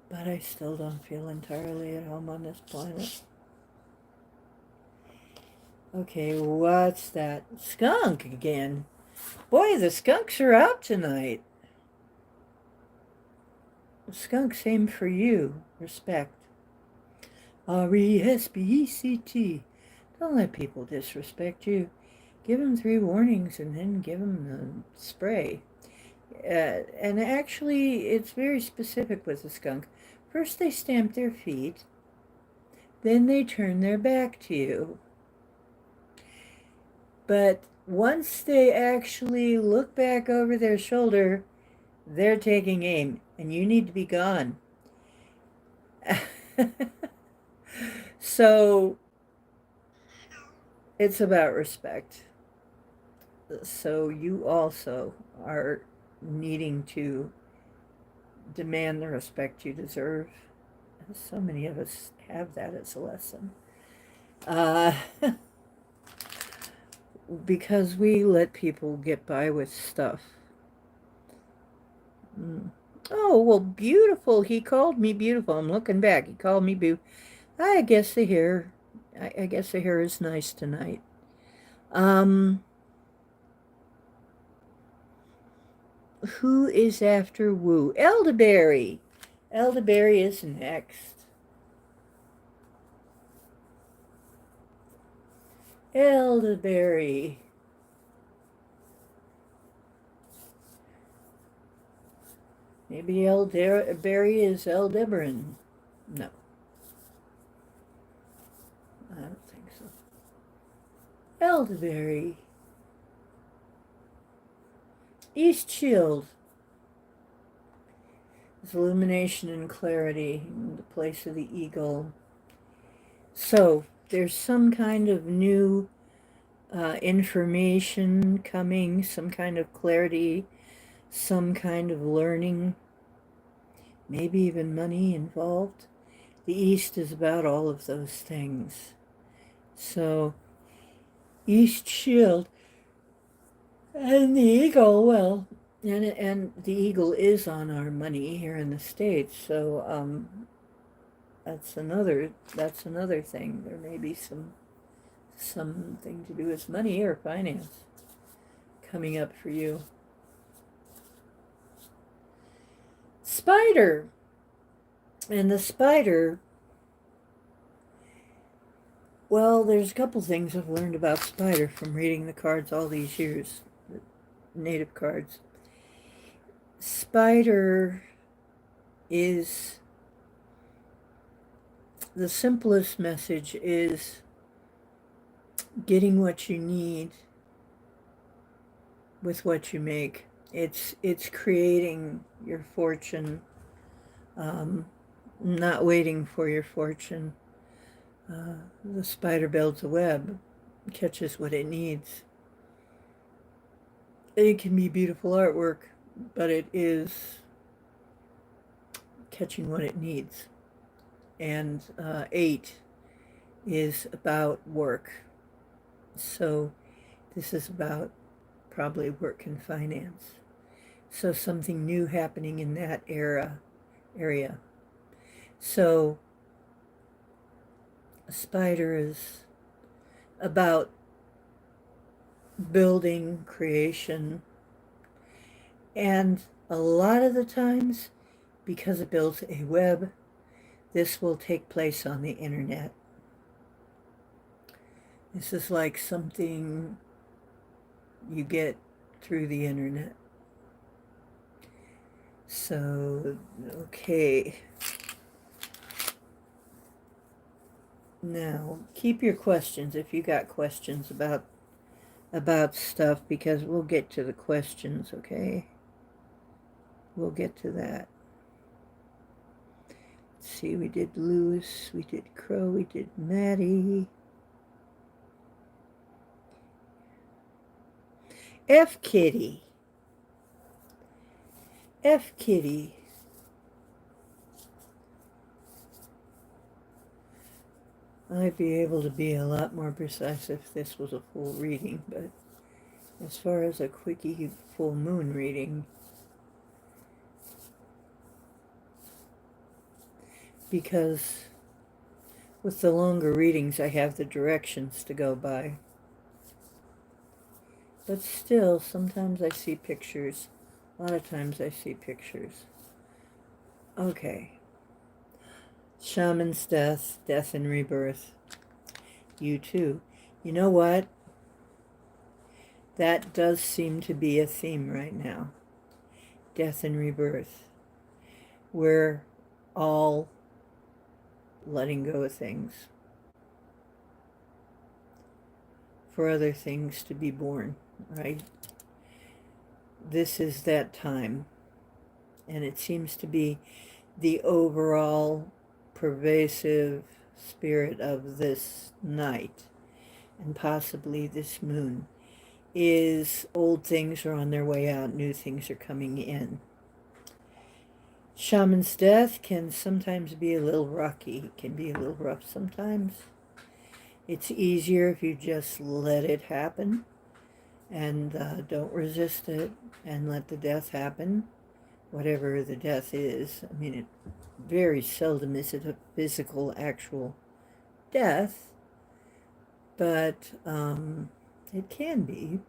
but I still don't feel entirely at home on this planet. Okay, what's that? Skunk again. Boy, the skunks are out tonight. The skunks aim for you. Respect. RESPECT. Don't let people disrespect you. Give them 3 warnings and then give them the spray. And actually, it's very specific with the skunk. First they stamp their feet, then they turn their back to you. But once they actually look back over their shoulder, they're taking aim, and you need to be gone. So it's about respect. So you also are needing to demand the respect you deserve. So many of us have that as a lesson. Because we let people get by with stuff. Oh, well, beautiful. He called me beautiful. I'm looking back. He called me beautiful. I guess the hair, I guess the hair is nice tonight. Who is after Woo? Elderberry. Elderberry is next. Elderberry. Maybe Elderberry is Aldebaran. No. I don't think so. Elderberry. East Shield. It's illumination and clarity in the place of the eagle. So there's some kind of new information coming, some kind of clarity, some kind of learning, maybe even money involved. The East is about all of those things. So, East Shield and the eagle, well, and the eagle is on our money here in the States. So, that's another thing. There may be something to do with money or finance coming up for you. Spider. And the spider, well, there's a couple things I've learned about spider from reading the cards all these years, the native cards. Spider is, the simplest message is getting what you need with what you make. It's creating your fortune, not waiting for your fortune. The spider builds a web, catches what it needs. It can be beautiful artwork, but it is catching what it needs. And 8 is about work. So this is about probably work and finance. So something new happening in that area. So a spider is about building, creation, and a lot of the times, because it builds a web, this will take place on the internet. This is like something you get through the internet. So, okay. Now, keep your questions if you got questions about stuff, because we'll get to the questions, okay? We'll get to that. Let's see, we did Lewis, we did Crow, we did Maddie. F Kitty. F Kitty. I'd be able to be a lot more precise if this was a full reading, but as far as a quickie full moon reading, because with the longer readings I have the directions to go by. But still, sometimes I see pictures. A lot of times I see pictures. Okay. Shaman's death, death and rebirth. You too. You know what? That does seem to be a theme right now. Death and rebirth. We're all letting go of things for other things to be born, right? This is that time. And it seems to be the overall pervasive spirit of this night, and possibly this moon, is old things are on their way out, new things are coming in. Shaman's death can sometimes be a little rocky. It can be a little rough sometimes. It's easier if you just let it happen and don't resist it and let the death happen, whatever the death is. I mean, it very seldom is it a physical, actual death, but it can be.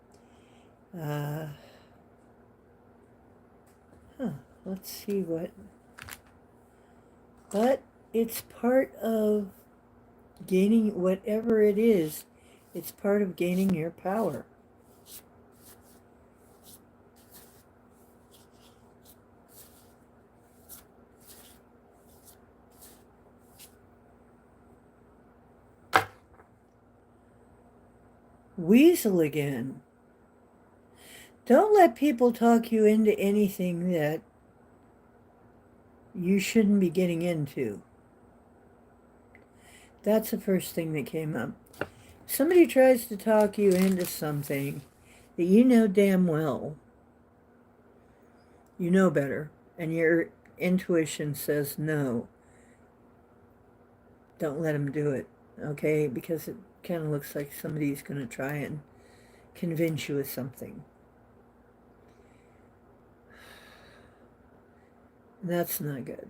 Let's see what... But it's part of gaining, whatever it is, it's part of gaining your power. Weasel again. Don't let people talk you into anything that you shouldn't be getting into. That's the first thing that came up. Somebody tries to talk you into something that you know damn well you know better, and your intuition says no. Don't let them do it, okay? Because it kind of looks like somebody's going to try and convince you of something. That's not good.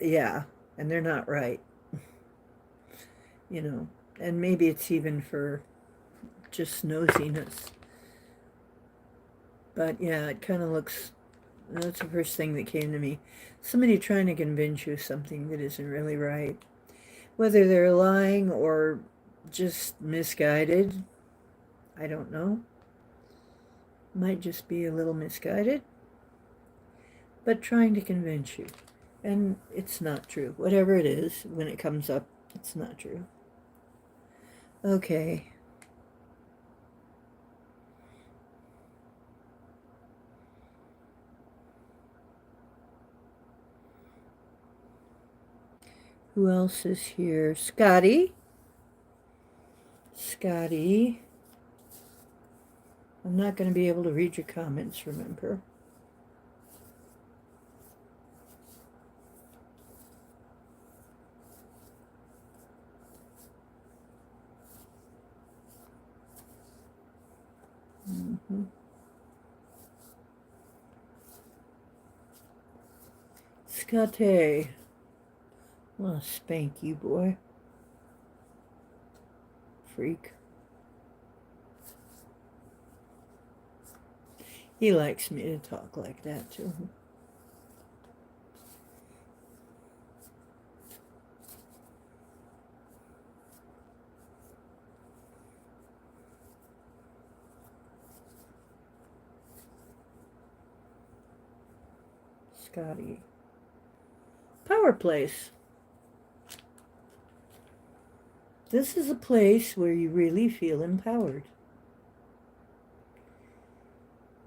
Yeah, and they're not right. You know, and maybe it's even for just nosiness. But yeah, it kind of looks, that's the first thing that came to me. Somebody trying to convince you of something that isn't really right. Whether they're lying or just misguided, I don't know. Might just be a little misguided. but trying to convince you. And it's not true. Whatever it is, when it comes up, it's not true. Okay. Who else is here? Scotty. Scotty. I'm not going to be able to read your comments, remember? Mm-hmm. Scotty. I'll spank you, boy. Freak. He likes me to talk like that to him. Scotty. Power place. This is a place where you really feel empowered.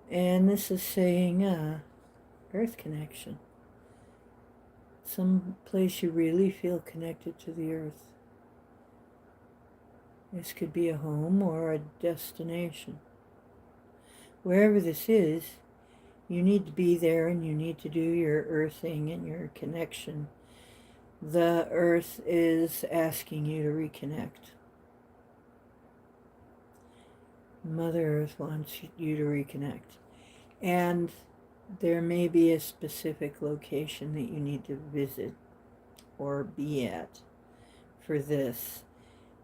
And this is saying earth connection. Some place you really feel connected to the earth. This could be a home or a destination. Wherever this is, you need to be there and you need to do your earthing and your connection. The earth is asking you to reconnect. Mother Earth wants you to reconnect. And there may be a specific location that you need to visit or be at for this.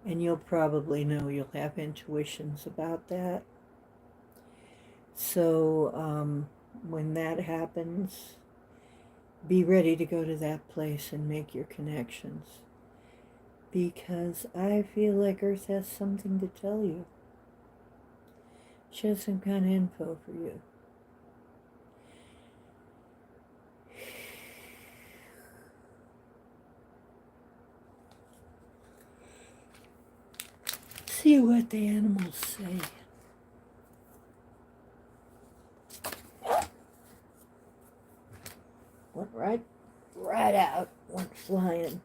And you'll probably know, you'll have intuitions about that. So when that happens, be ready to go to that place and make your connections. Because I feel like Earth has something to tell you. She has some kind of info for you. See what the animals say. Went right out, went flying.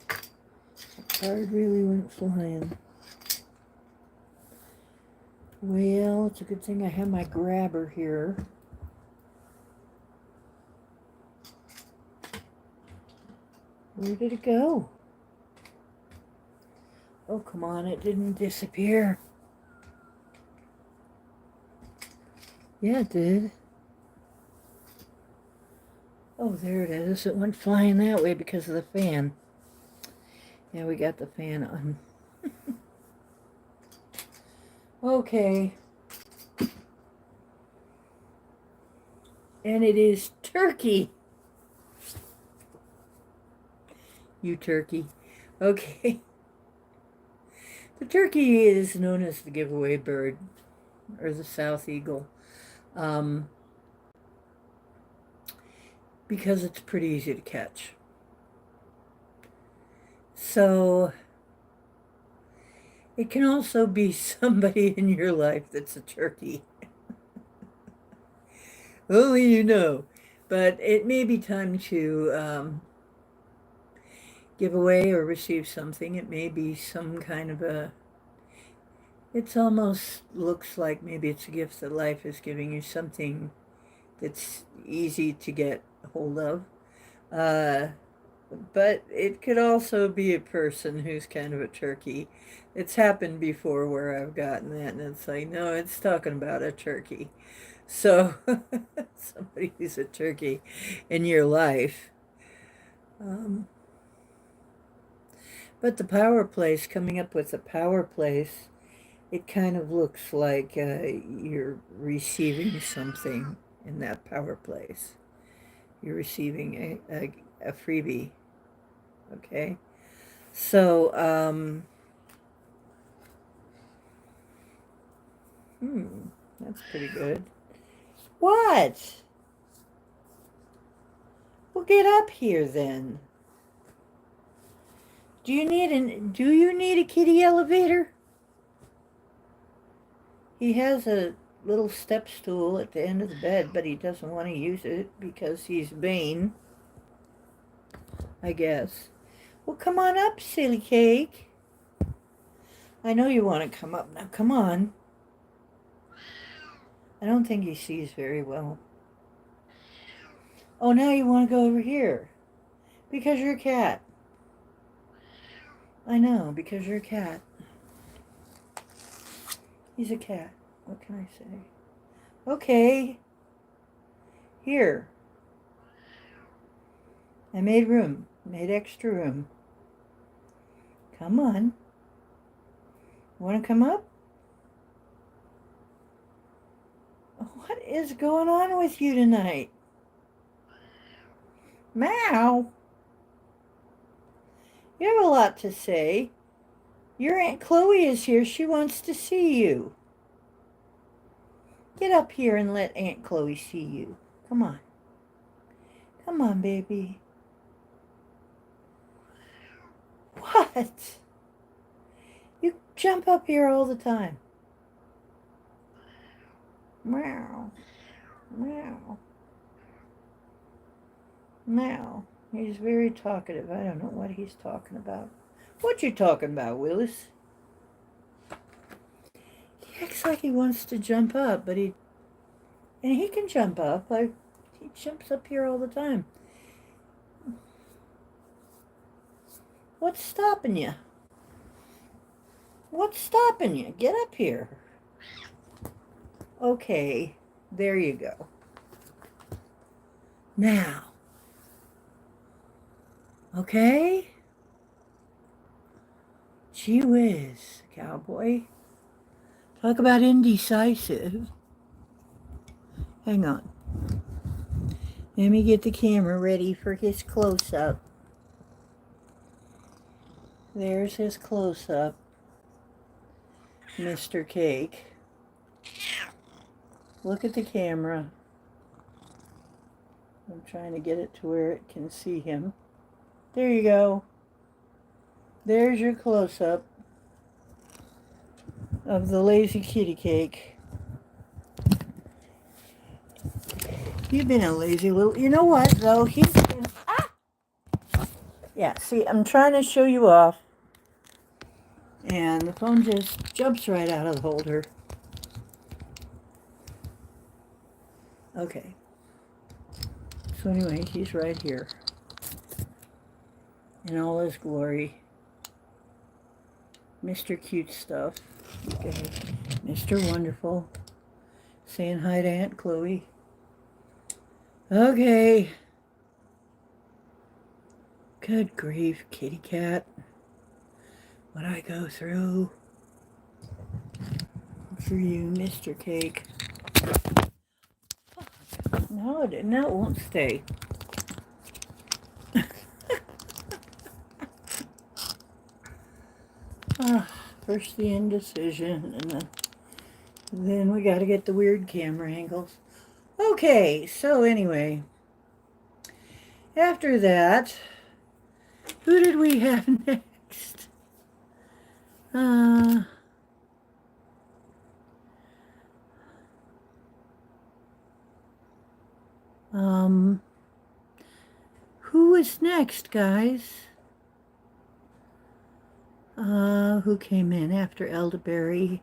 The card really went flying. Well, it's a good thing I have my grabber here. Where did it go? Oh, come on, it didn't disappear. Yeah, it did. Oh, there it is. It went flying that way because of the fan. Yeah, we got the fan on. Okay. And it is turkey. You turkey. Okay. The turkey is known as the giveaway bird, or the South Eagle, because it's pretty easy to catch. So it can also be somebody in your life that's a turkey. Only you know. But it may be time to give away or receive something. It may be some kind of a... It almost looks like maybe it's a gift that life is giving you, something that's easy to get a hold of. But it could also be a person who's kind of a turkey. It's happened before where I've gotten that, and it's like, no, it's talking about a turkey. So, somebody who's a turkey in your life. But the power place, coming up with the power place, it kind of looks like you're receiving something in that power place. You're receiving a freebie. Okay? So, that's pretty good. What? Well, get up here then. Do you need a kitty elevator? He has a little step stool at the end of the bed, but he doesn't want to use it because he's vain, I guess. Well, come on up, silly cake. I know you want to come up now. Come on. I don't think he sees very well. Oh, now you want to go over here. Because you're a cat. I know, because you're a cat. He's a cat. What can I say? Okay. Here. I made room. Made extra room. Come on. Want to come up? What is going on with you tonight? Meow. You have a lot to say. Your Aunt Chloe is here. She wants to see you. Get up here and let Aunt Chloe see you. Come on. Come on, baby. What? You jump up here all the time. Meow. Meow. Meow. He's very talkative. I don't know what he's talking about. What you talking about, Willis? He acts like he wants to jump up, but he can jump up. He jumps up here all the time. What's stopping you? What's stopping you? Get up here. Okay, there you go. Now. Okay? Gee whiz, cowboy. Talk about indecisive. Hang on. Let me get the camera ready for his close-up. There's his close-up. Mr. Cake. Look at the camera. I'm trying to get it to where it can see him. There you go. There's your close-up of the lazy kitty cake. You've been a lazy little... You know what, though? He's been... Ah! Yeah, see, I'm trying to show you off. And the phone just jumps right out of the holder. Okay. So anyway, he's right here. In all his glory. Mr. Cute Stuff. Okay. Mr. Wonderful. Saying hi to Aunt Chloe. Okay. Good grief, kitty cat. What I go through for you, Mr. Cake. No, it didn't. That won't stay. First the indecision, and then we got to get the weird camera angles. Okay, so anyway, after that, who did we have next? Who was next, guys? Who came in after Elderberry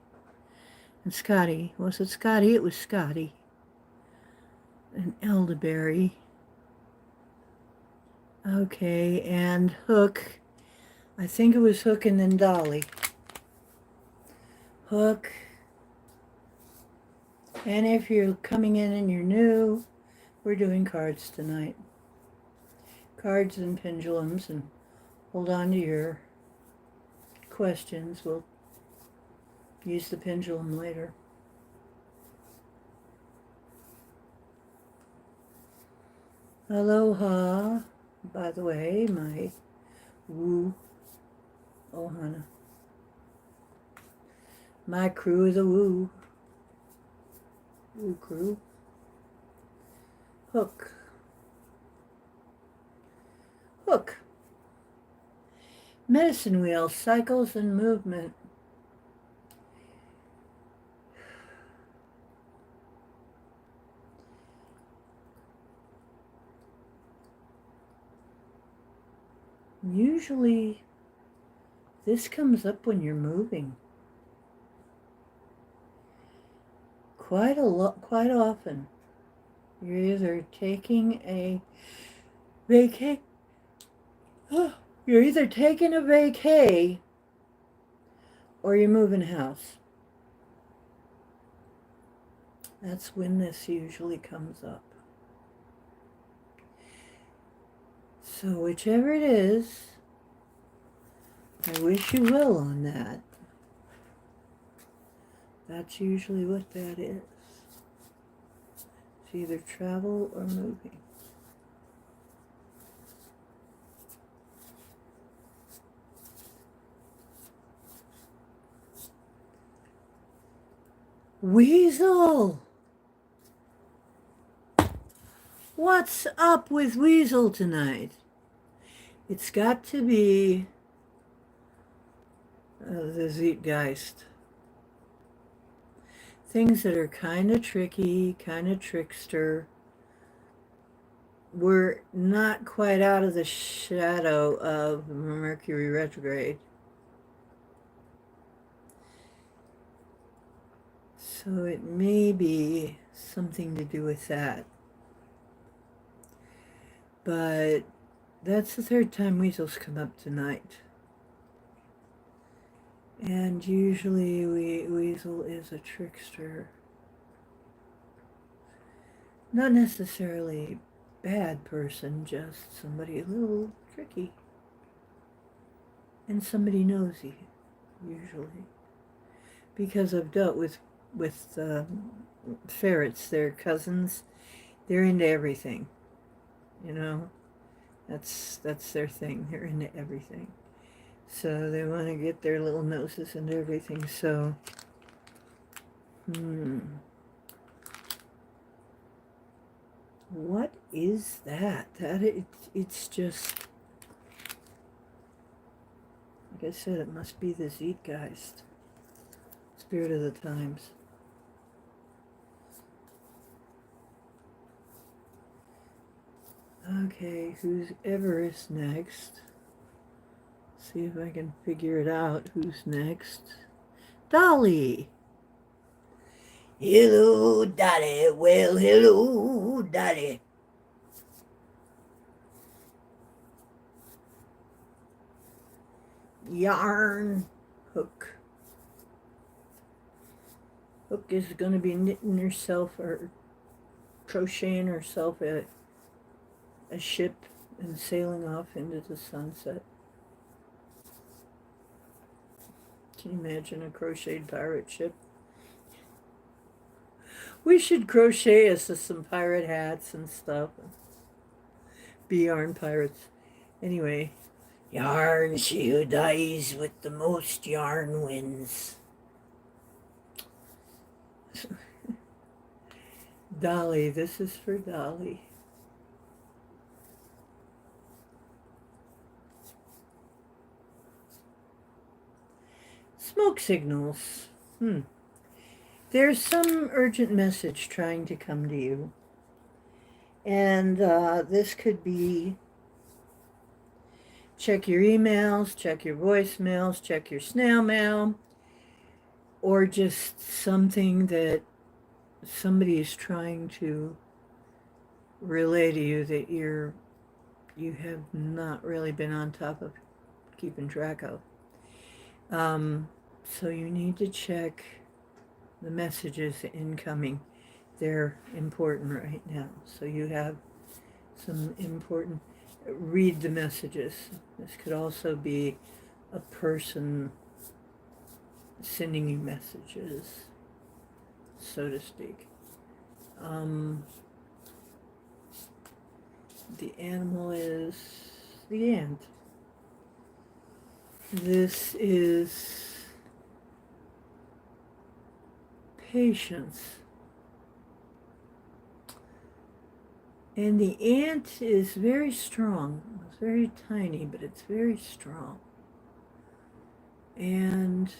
and Scotty? Was it Scotty? It was Scotty and Elderberry. Okay, and Hook. I think it was Hook and then Dolly. Hook. And if you're coming in and you're new, we're doing cards tonight. Cards and pendulums, and hold on to your questions. We'll use the pendulum later. Aloha, by the way, my woo ohana. My crew is a woo. Woo crew. Hook. Hook. Medicine wheel, cycles and movement. Usually this comes up when you're moving. Quite often. You're either taking a vacay. You're either taking a vacay or you're moving house. That's when this usually comes up. So whichever it is, I wish you well on that. That's usually what that is. It's either travel or moving. Weasel! What's up with Weasel tonight? It's got to be the Zeitgeist. Things that are kind of tricky, kind of trickster. We're not quite out of the shadow of Mercury retrograde. So it may be something to do with that. But that's the third time weasels come up tonight. And usually weasel is a trickster. Not necessarily bad person, just somebody a little tricky. And somebody nosy, usually. Because I've dealt with ferrets, they're cousins. They're into everything. You know, that's their thing. They're into everything. So they want to get their little noses into everything. So, what is that? It's just, like I said, it must be the Zeitgeist, spirit of the times. Okay, who's ever is next? See if I can figure it out. Who's next? Dolly. Hello, Dolly. Well, hello, Dolly. Yarn. Hook. Hook is going to be knitting herself or crocheting herself a ship and sailing off into the sunset. Can you imagine a crocheted pirate ship? We should crochet us some pirate hats and stuff. Be yarn pirates. Anyway, yarn, she who dies with the most yarn wins. Dolly, this is for Dolly. Smoke signals. There's some urgent message trying to come to you. And this could be check your emails, check your voicemails, check your snail mail, or just something that somebody is trying to relay to you that you have not really been on top of keeping track of. So you need to check the messages incoming. They're important right now. So you have some important, read the messages. This could also be a person sending you messages, so to speak. The animal is the ant. This is patience. And the ant is very strong. It's very tiny, but it's very strong. And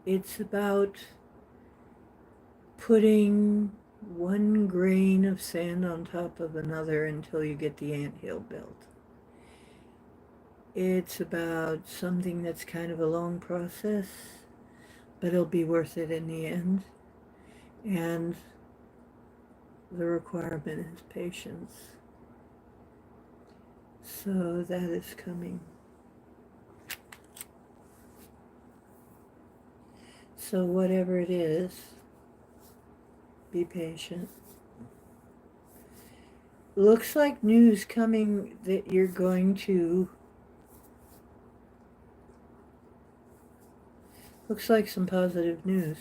it's about putting one grain of sand on top of another until you get the anthill built. It's about something that's kind of a long process, but it'll be worth it in the end. And the requirement is patience. So that is coming. So whatever it is, be patient. Looks like news coming that you're going to... Looks like some positive news.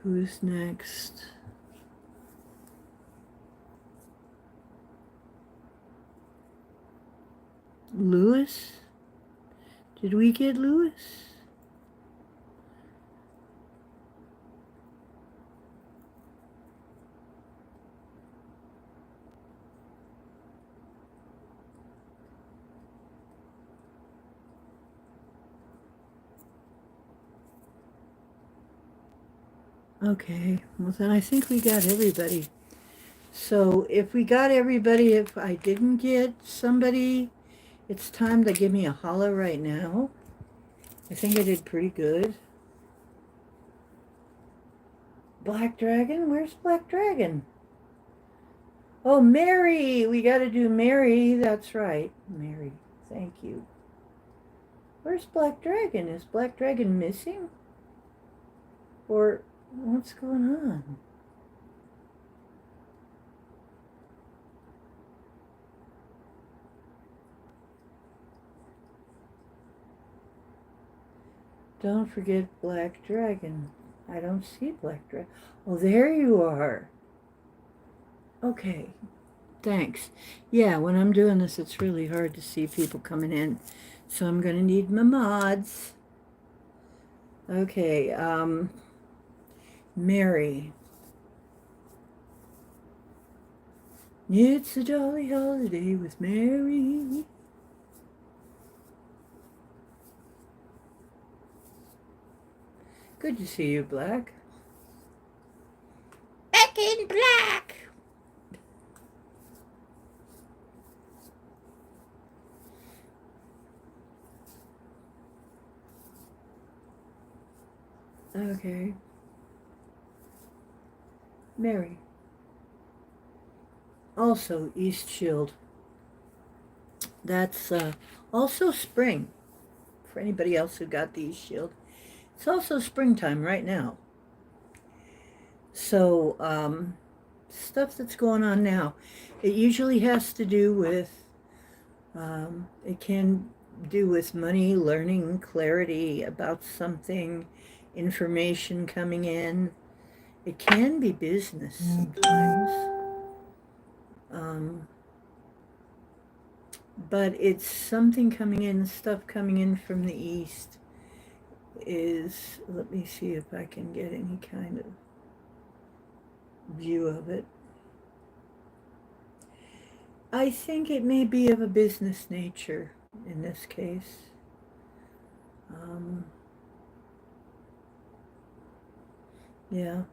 Who's next? Lewis? Did we get Lewis? Okay, well then I think we got everybody. So if we got everybody, if I didn't get somebody, it's time to give me a holler right now. I think I did pretty good. Black Dragon? Where's Black Dragon? Oh, Mary! We got to do Mary. That's right. Mary. Thank you. Where's Black Dragon? Is Black Dragon missing? Or what's going on? Don't forget Black Dragon. I don't see Black Dragon. Oh, there you are. Okay. Thanks. Yeah, when I'm doing this, it's really hard to see people coming in. So I'm going to need my mods. Okay, Mary. It's a jolly holiday with Mary. Good to see you, Black. Back in black! Okay. Mary. Also, East Shield. That's also spring. For anybody else who got the East Shield. It's also springtime right now. So, stuff that's going on now. It usually has to do with, it can do with money, learning, clarity about something, information coming in. It can be business sometimes. But it's something coming in, stuff coming in from the east is, let me see if I can get any kind of view of it. I think it may be of a business nature in this case. Yeah.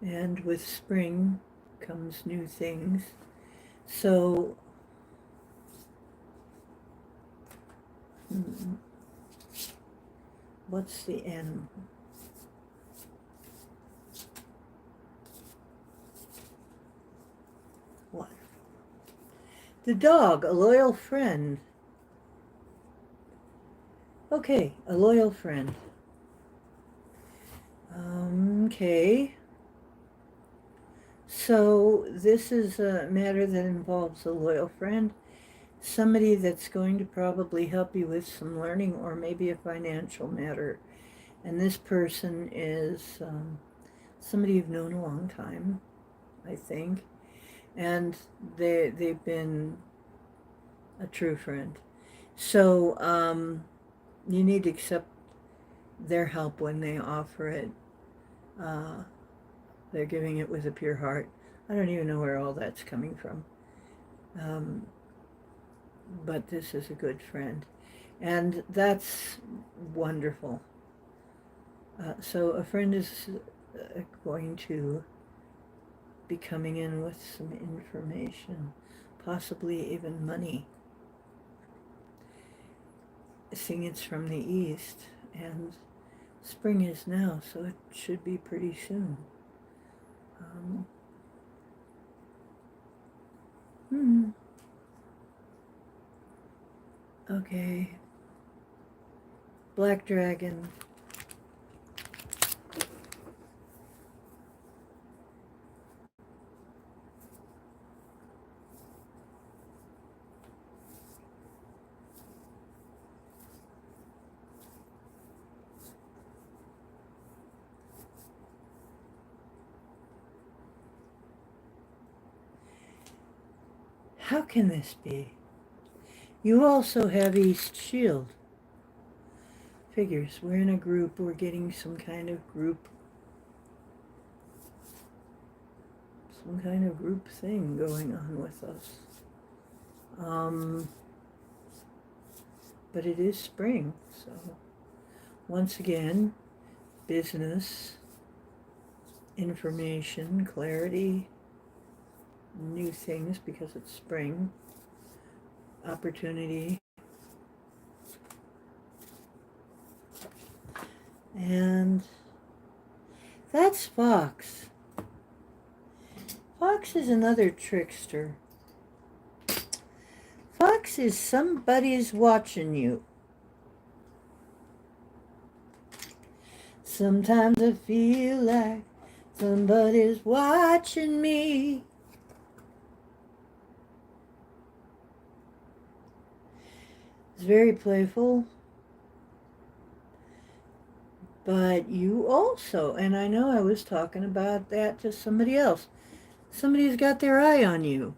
And with spring comes new things. So, what's the animal? What? The dog, a loyal friend. Okay, a loyal friend. Okay. So this is a matter that involves a loyal friend, somebody that's going to probably help you with some learning or maybe a financial matter. And this person is somebody you've known a long time, I think. And they've been a true friend. So you need to accept their help when they offer it. Uh, they're giving it with a pure heart. I don't even know where all that's coming from. Um, but this is a good friend. And that's wonderful. So a friend is going to be coming in with some information, possibly even money. Seeing it's from the east, and spring is now, so it should be pretty soon. Hmm. Okay. Black Dragon. How can this be? You also have East Shield. Figures. We're in a group. We're getting some kind of group thing going on with us. But it is spring, so once again, business, information, clarity, new things because it's spring, opportunity, and that's Fox. Fox is another trickster. Fox is somebody's watching you. Sometimes I feel like somebody's watching me. It's very playful. But you also, and I know I was talking about that to somebody else, somebody's got their eye on you.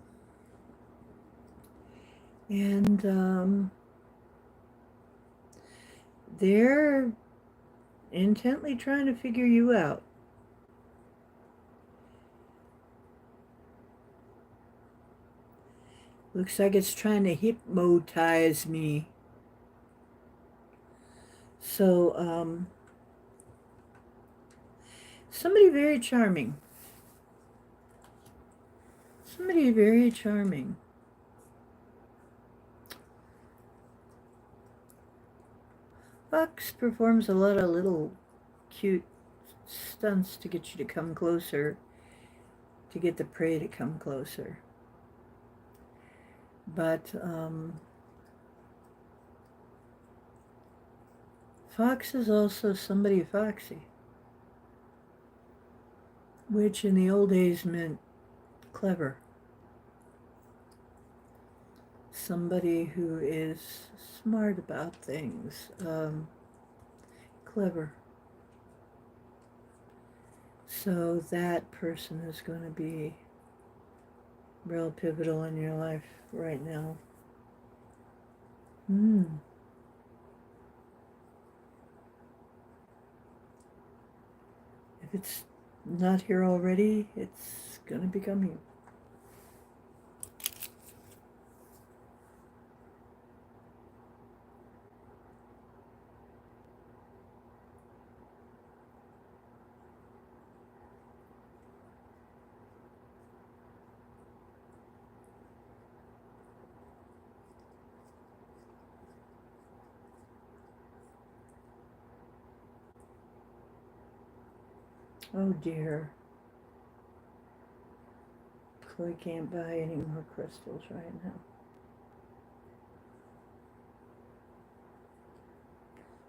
And they're intently trying to figure you out. Looks like it's trying to hypnotize me. So, somebody very charming. Somebody very charming. Fox performs a lot of little cute stunts to get you to come closer, to get the prey to come closer. But Fox is also somebody foxy, which in the old days meant clever. Somebody who is smart about things, clever. So that person is going to be real pivotal in your life right now. If it's not here already, it's going to become you. Oh dear. Chloe can't buy any more crystals right now.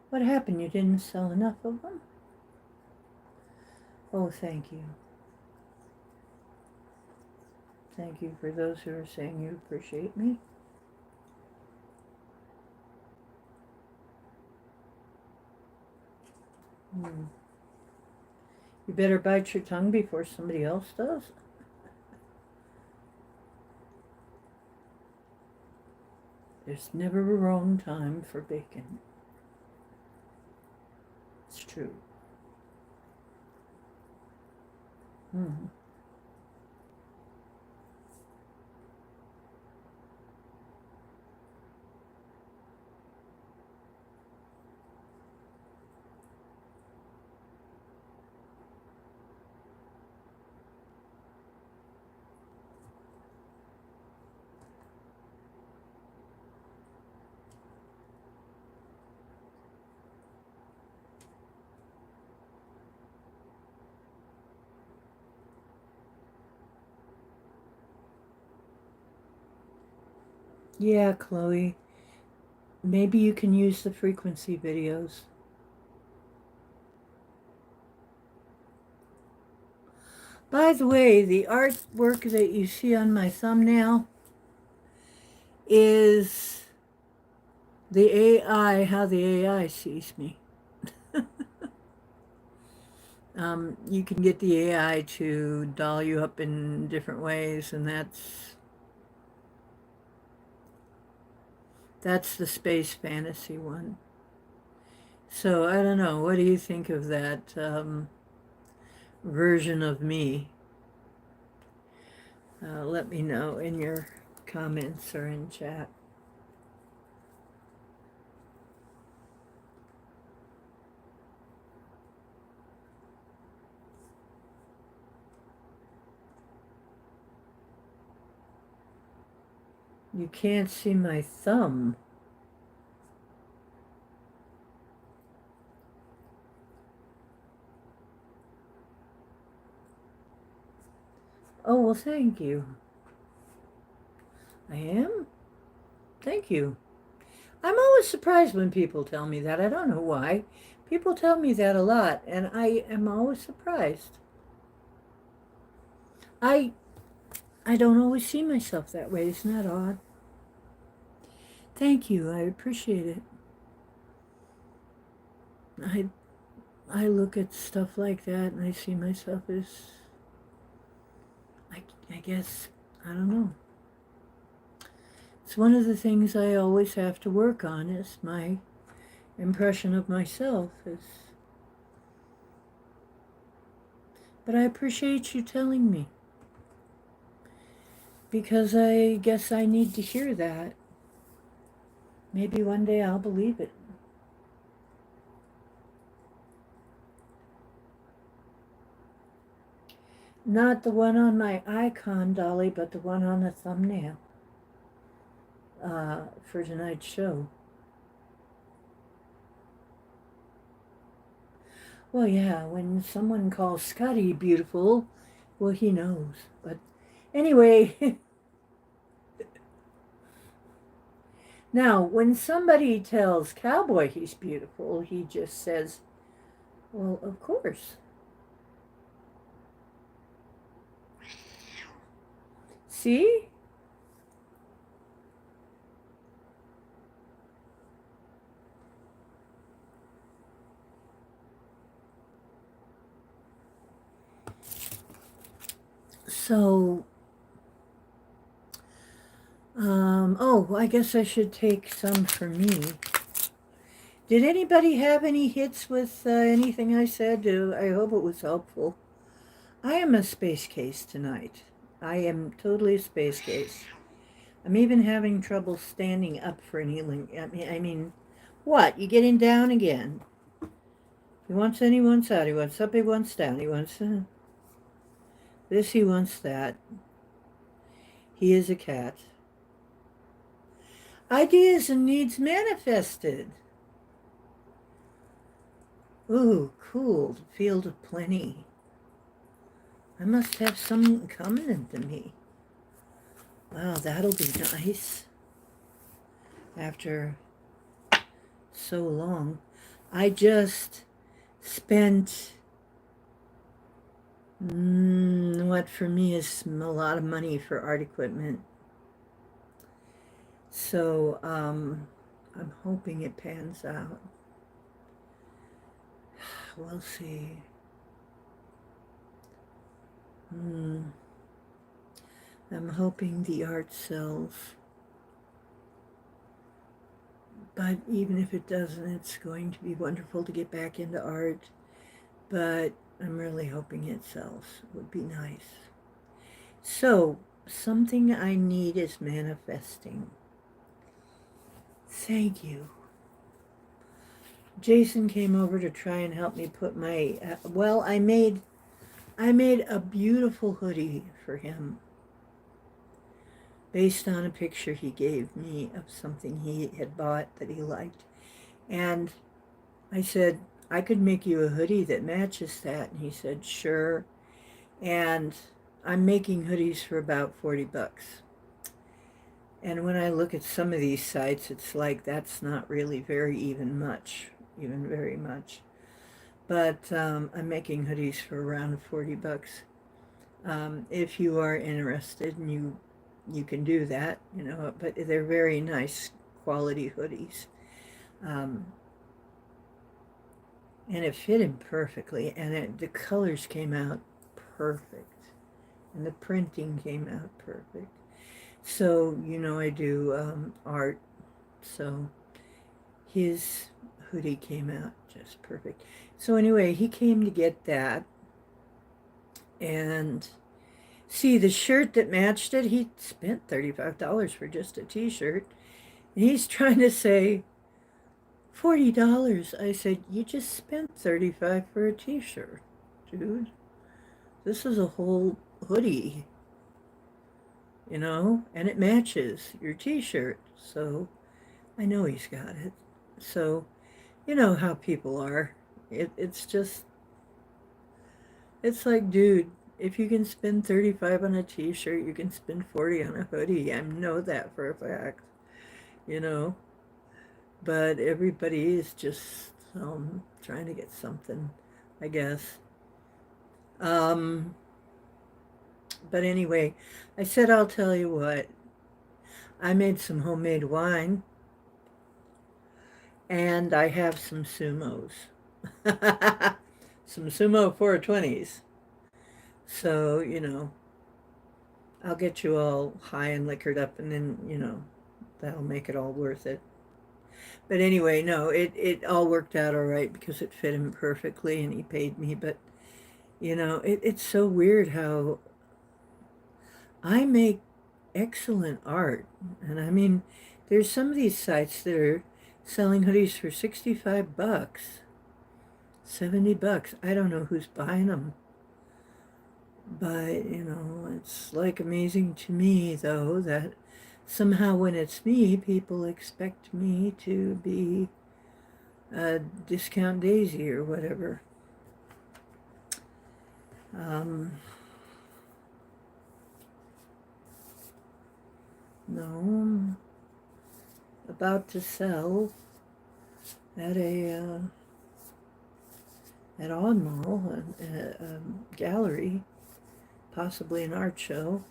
What happened? You didn't sell enough of them? Oh, thank you. Thank you for those who are saying you appreciate me. You better bite your tongue before somebody else does. There's never a wrong time for bacon. true. Hmm. Yeah, Chloe. Maybe you can use the frequency videos. By the way, the artwork that you see on my thumbnail is the AI, how the AI sees me. You can get the AI to doll you up in different ways, and that's the space fantasy one. So I don't know. What do you think of that version of me? Let me know in your comments or in chat. You can't see my thumb. Oh, well, thank you. I am? Thank you. I'm always surprised when people tell me that. I don't know why. People tell me that a lot, and I am always surprised. I I don't always see myself that way. Isn't that odd? Thank you. I appreciate it. I I look at stuff like that and I see myself as I guess I don't know. It's one of the things I always have to work on is my impression of myself is but I appreciate you telling me because I guess I need to hear that. Maybe one day I'll believe it. Not the one on my icon, Dolly, but the one on the thumbnail for tonight's show. Well, yeah, when someone calls Scotty beautiful, well, he knows. But anyway, now, when somebody tells Cowboy he's beautiful, he just says, well, of course. See? So, oh, I guess I should take some for me. Did anybody have any hits with anything I said? I hope it was helpful. I am a space case tonight. I am totally a space case. I'm even having trouble standing up for an healing. I mean, what? You getting down again? He wants in, he wants out. He wants up, he wants down. He wants this, he wants that. He is a cat. Ideas and needs manifested. Ooh, cool. Field of plenty. I must have something coming into me. Wow, that'll be nice. After so long. I just spent what for me is a lot of money for art equipment. So I'm hoping it pans out. We'll see. I'm hoping the art sells. But even if it doesn't, it's going to be wonderful to get back into art. But I'm really hoping it sells. It would be nice. So, something I need is manifesting. Thank you. Jason came over to try and help me put my, well, I made a beautiful hoodie for him based on a picture he gave me of something he had bought that he liked. And I said, I could make you a hoodie that matches that. And he said, sure. And I'm making hoodies for about 40 bucks. And when I look at some of these sites, it's like that's not really even very much. But I'm making hoodies for around 40 bucks. If you are interested, and you can do that, but they're very nice quality hoodies. And it fit him perfectly, and the colors came out perfect, and the printing came out perfect. So, I do art, so his hoodie came out just perfect. So anyway, he came to get that, and see, the shirt that matched it, he spent $35 for just a t-shirt, and he's trying to say, $40. I said, you just spent $35 for a t-shirt, dude. This is a whole hoodie, and it matches your t-shirt. So I know he's got it. So you know how people are. It's just, it's like, dude, if you can spend 35 on a t-shirt, you can spend 40 on a hoodie. I know that for a fact, you know. But everybody is just trying to get something, I guess. Um, but anyway, I said I'll tell you what. I made some homemade wine, and I have some sumos. Some sumo 420s. So, I'll get you all high and liquored up, and then, that'll make it all worth it. But anyway, no, it all worked out all right because it fit him perfectly and he paid me. But, it's so weird how I make excellent art. And I mean, there's some of these sites that are selling hoodies for 65 bucks, 70 bucks. I don't know who's buying them. But, it's like amazing to me, though, that somehow when it's me, people expect me to be a discount daisy or whatever. No, I'm about to sell at at On Mall, a gallery, possibly an art show,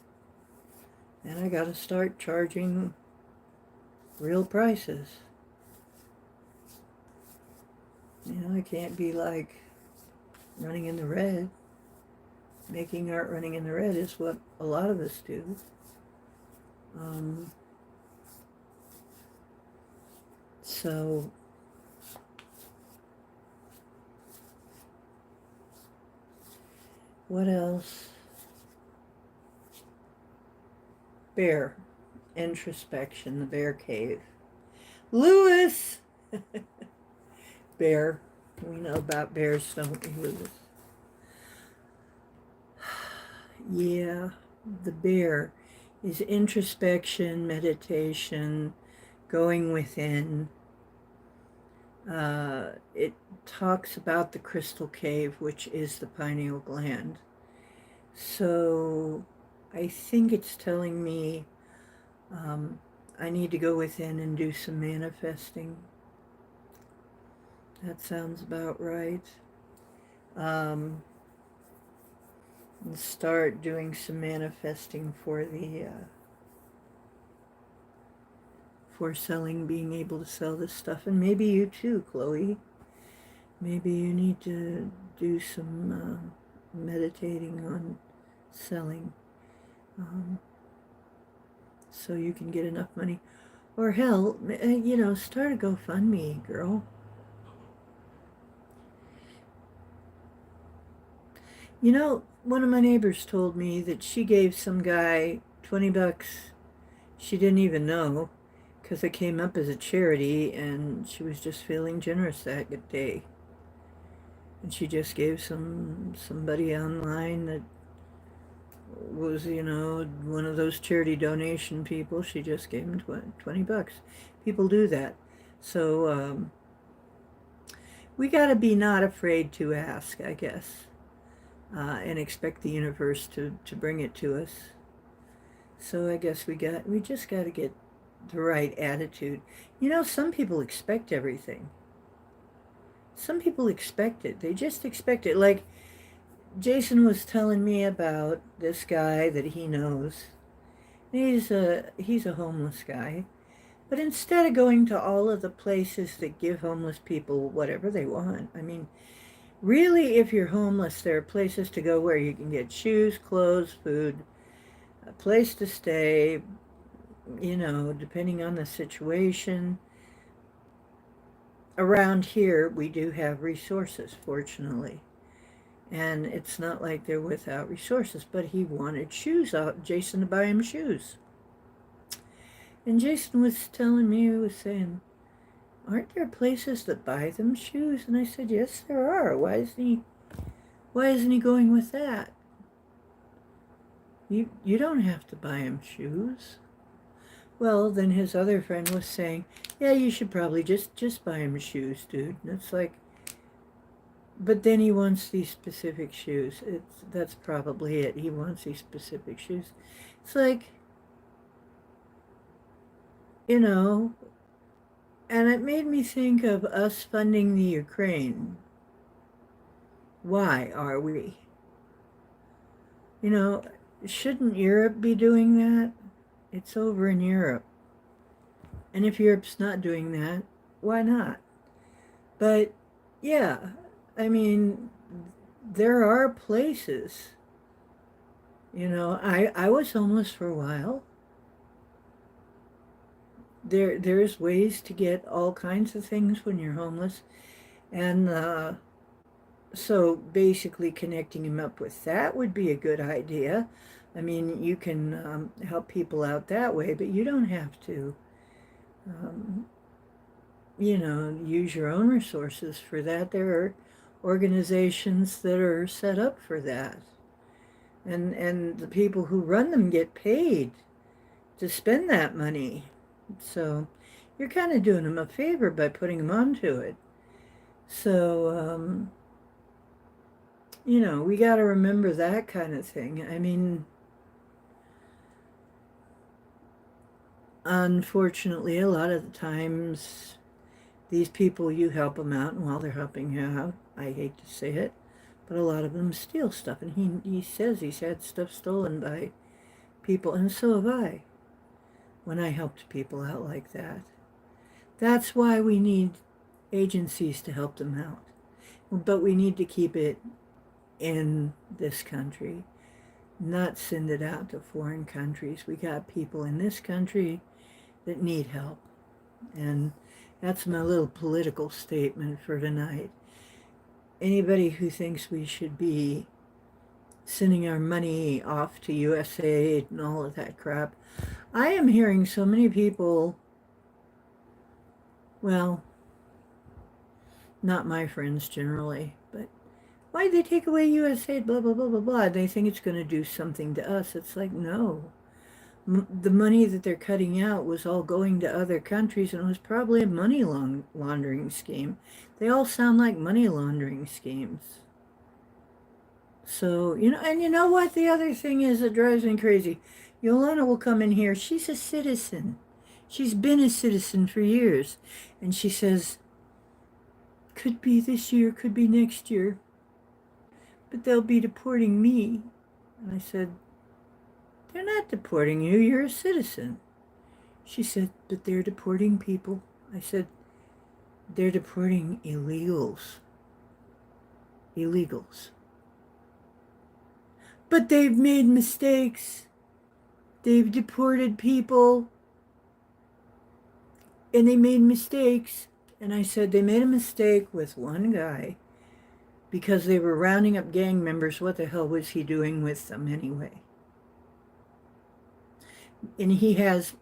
and I got to start charging real prices. I can't be like running in the red. Making art running in the red is what a lot of us do. So what else? Bear. Introspection, the bear cave. Lewis! Bear. We know about bears, don't we, Lewis? Yeah, the bear is introspection, meditation, going within. It talks about the crystal cave, which is the pineal gland. So I think it's telling me I need to go within and do some manifesting. That sounds about right. And start doing some manifesting for for selling, being able to sell this stuff. And maybe you too, Chloe. Maybe you need to do some meditating on selling so you can get enough money. Or hell, start a GoFundMe, girl. One of my neighbors told me that she gave some guy $20 she didn't even know because it came up as a charity and she was just feeling generous that day. And she just gave somebody online that was, one of those charity donation people. She just gave him $20. People do that. So we got to be not afraid to ask, I guess, and expect the universe to bring it to us. So I guess we just got to get the right attitude. Some people expect everything. Some people expect it. They just expect it. Like Jason was telling me about this guy that he knows. He's a homeless guy. But instead of going to all of the places that give homeless people whatever they want, I mean, really, if you're homeless, there are places to go where you can get shoes, clothes, food, a place to stay, depending on the situation. Around here, we do have resources, fortunately. And it's not like they're without resources, but he wanted shoes out, Jason to buy him shoes. And Jason was telling me, he was saying, aren't there places that buy them shoes? And I said, yes, there are. Why isn't he going with that? You don't have to buy him shoes. Well, then his other friend was saying, yeah, you should probably just buy him shoes, dude. And it's like, but then he wants these specific shoes. That's probably it. He wants these specific shoes. It's like, and it made me think of us funding the Ukraine. Why are we? Shouldn't Europe be doing that? It's over in Europe. And if Europe's not doing that, why not? But yeah, I mean, there are places. I was homeless for a while. There's ways to get all kinds of things when you're homeless. And so basically connecting him up with that would be a good idea. I mean, you can help people out that way, but you don't have to, um, use your own resources for that. There are organizations that are set up for that. And the people who run them get paid to spend that money. So you're kind of doing them a favor by putting them onto it. So, we got to remember that kind of thing. I mean, unfortunately, a lot of the times, these people, you help them out, and while they're helping you out, I hate to say it, but a lot of them steal stuff. And he says he's had stuff stolen by people, and so have I, when I helped people out like that. That's why we need agencies to help them out. But we need to keep it in this country, not send it out to foreign countries. We got people in this country that need help. And that's my little political statement for tonight. Anybody who thinks we should be sending our money off to USAID and all of that crap, I am hearing so many people, well, not my friends generally, but why'd they take away USAID, blah, blah, blah, blah, blah. They think it's going to do something to us. It's like, no. The money that they're cutting out was all going to other countries, and it was probably a money laundering scheme. They all sound like money laundering schemes. So, and you know what? The other thing is that drives me crazy. Yolanda will come in here. She's a citizen. She's been a citizen for years. And she says, could be this year, could be next year, but they'll be deporting me. And I said, they're not deporting you, you're a citizen. She said, but they're deporting people. I said, they're deporting illegals. Illegals. But they've made mistakes. They've deported people. And they made mistakes. And I said, they made a mistake with one guy because they were rounding up gang members. What the hell was he doing with them anyway? And he has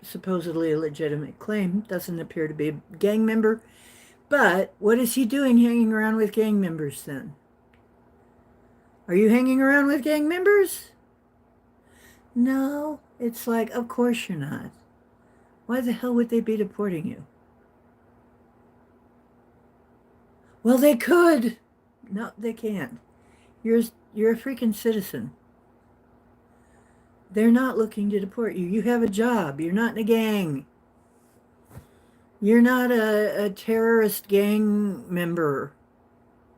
supposedly a legitimate claim. Doesn't appear to be a gang member. But what is he doing hanging around with gang members then? Are you hanging around with gang members? No. It's like, of course you're not. Why the hell would they be deporting you? Well, they could. No, they can't. You're a freaking citizen. They're not looking to deport you. You have a job. You're not in a gang. You're not a terrorist gang member,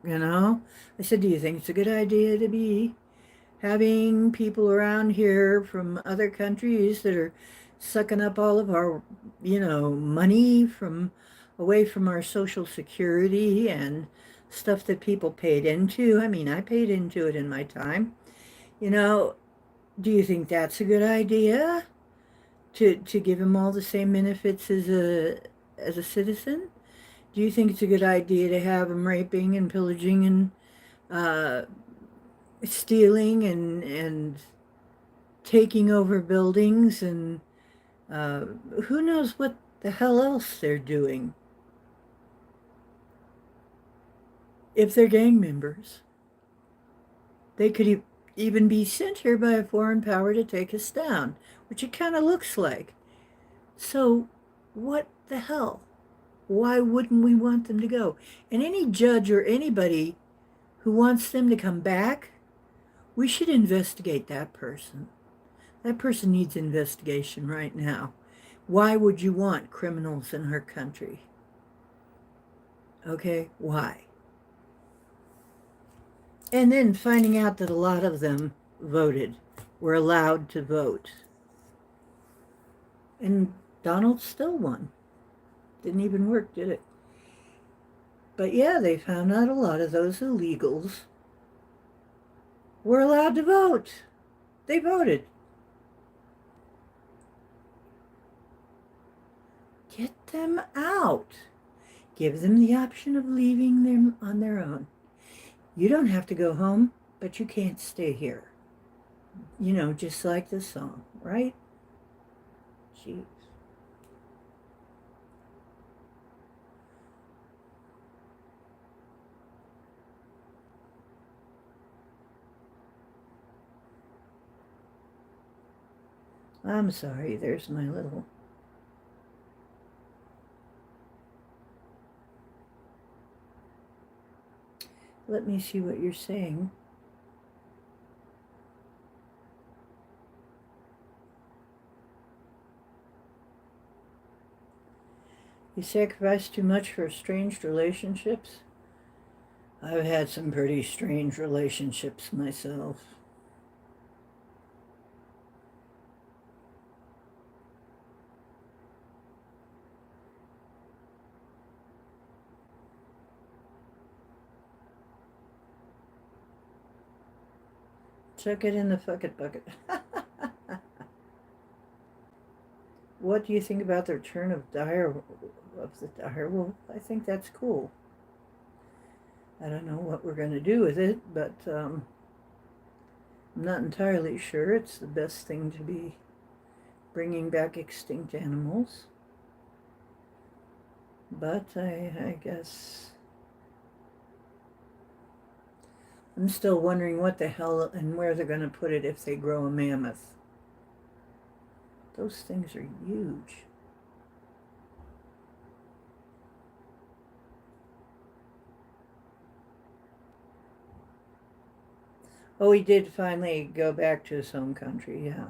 you know? I said, do you think it's a good idea to be having people around here from other countries that are sucking up all of our, money from away from our Social Security and stuff that people paid into? I mean, I paid into it in my time. You know, do you think that's a good idea to give them all the same benefits as a citizen? Do you think it's a good idea to have them raping and pillaging and stealing and taking over buildings and who knows what the hell else they're doing if they're gang members? They could even be sent here by a foreign power to take us down, which it kind of looks like. So what the hell? Why wouldn't we want them to go? And any judge or anybody who wants them to come back, we should investigate that person. That person needs investigation right now. Why would you want criminals in our country? Okay, why? And then finding out that a lot of them voted, were allowed to vote. And Donald still won. Didn't even work, did it? But yeah, they found out a lot of those illegals were allowed to vote. They voted. Get them out. Give them the option of leaving them on their own. You don't have to go home, but you can't stay here. Just like the song, right? Jeez. I'm sorry, there's my little... Let me see what you're saying. You sacrifice too much for estranged relationships? I've had some pretty strange relationships myself. Chuck it in the fucking bucket. What do you think about the return of the dire wolf? I think that's cool. I don't know what we're going to do with it, but I'm not entirely sure it's the best thing to be bringing back extinct animals. But I guess I'm still wondering what the hell and where they're going to put it if they grow a mammoth. Those things are huge. Oh, he did finally go back to his home country, yeah.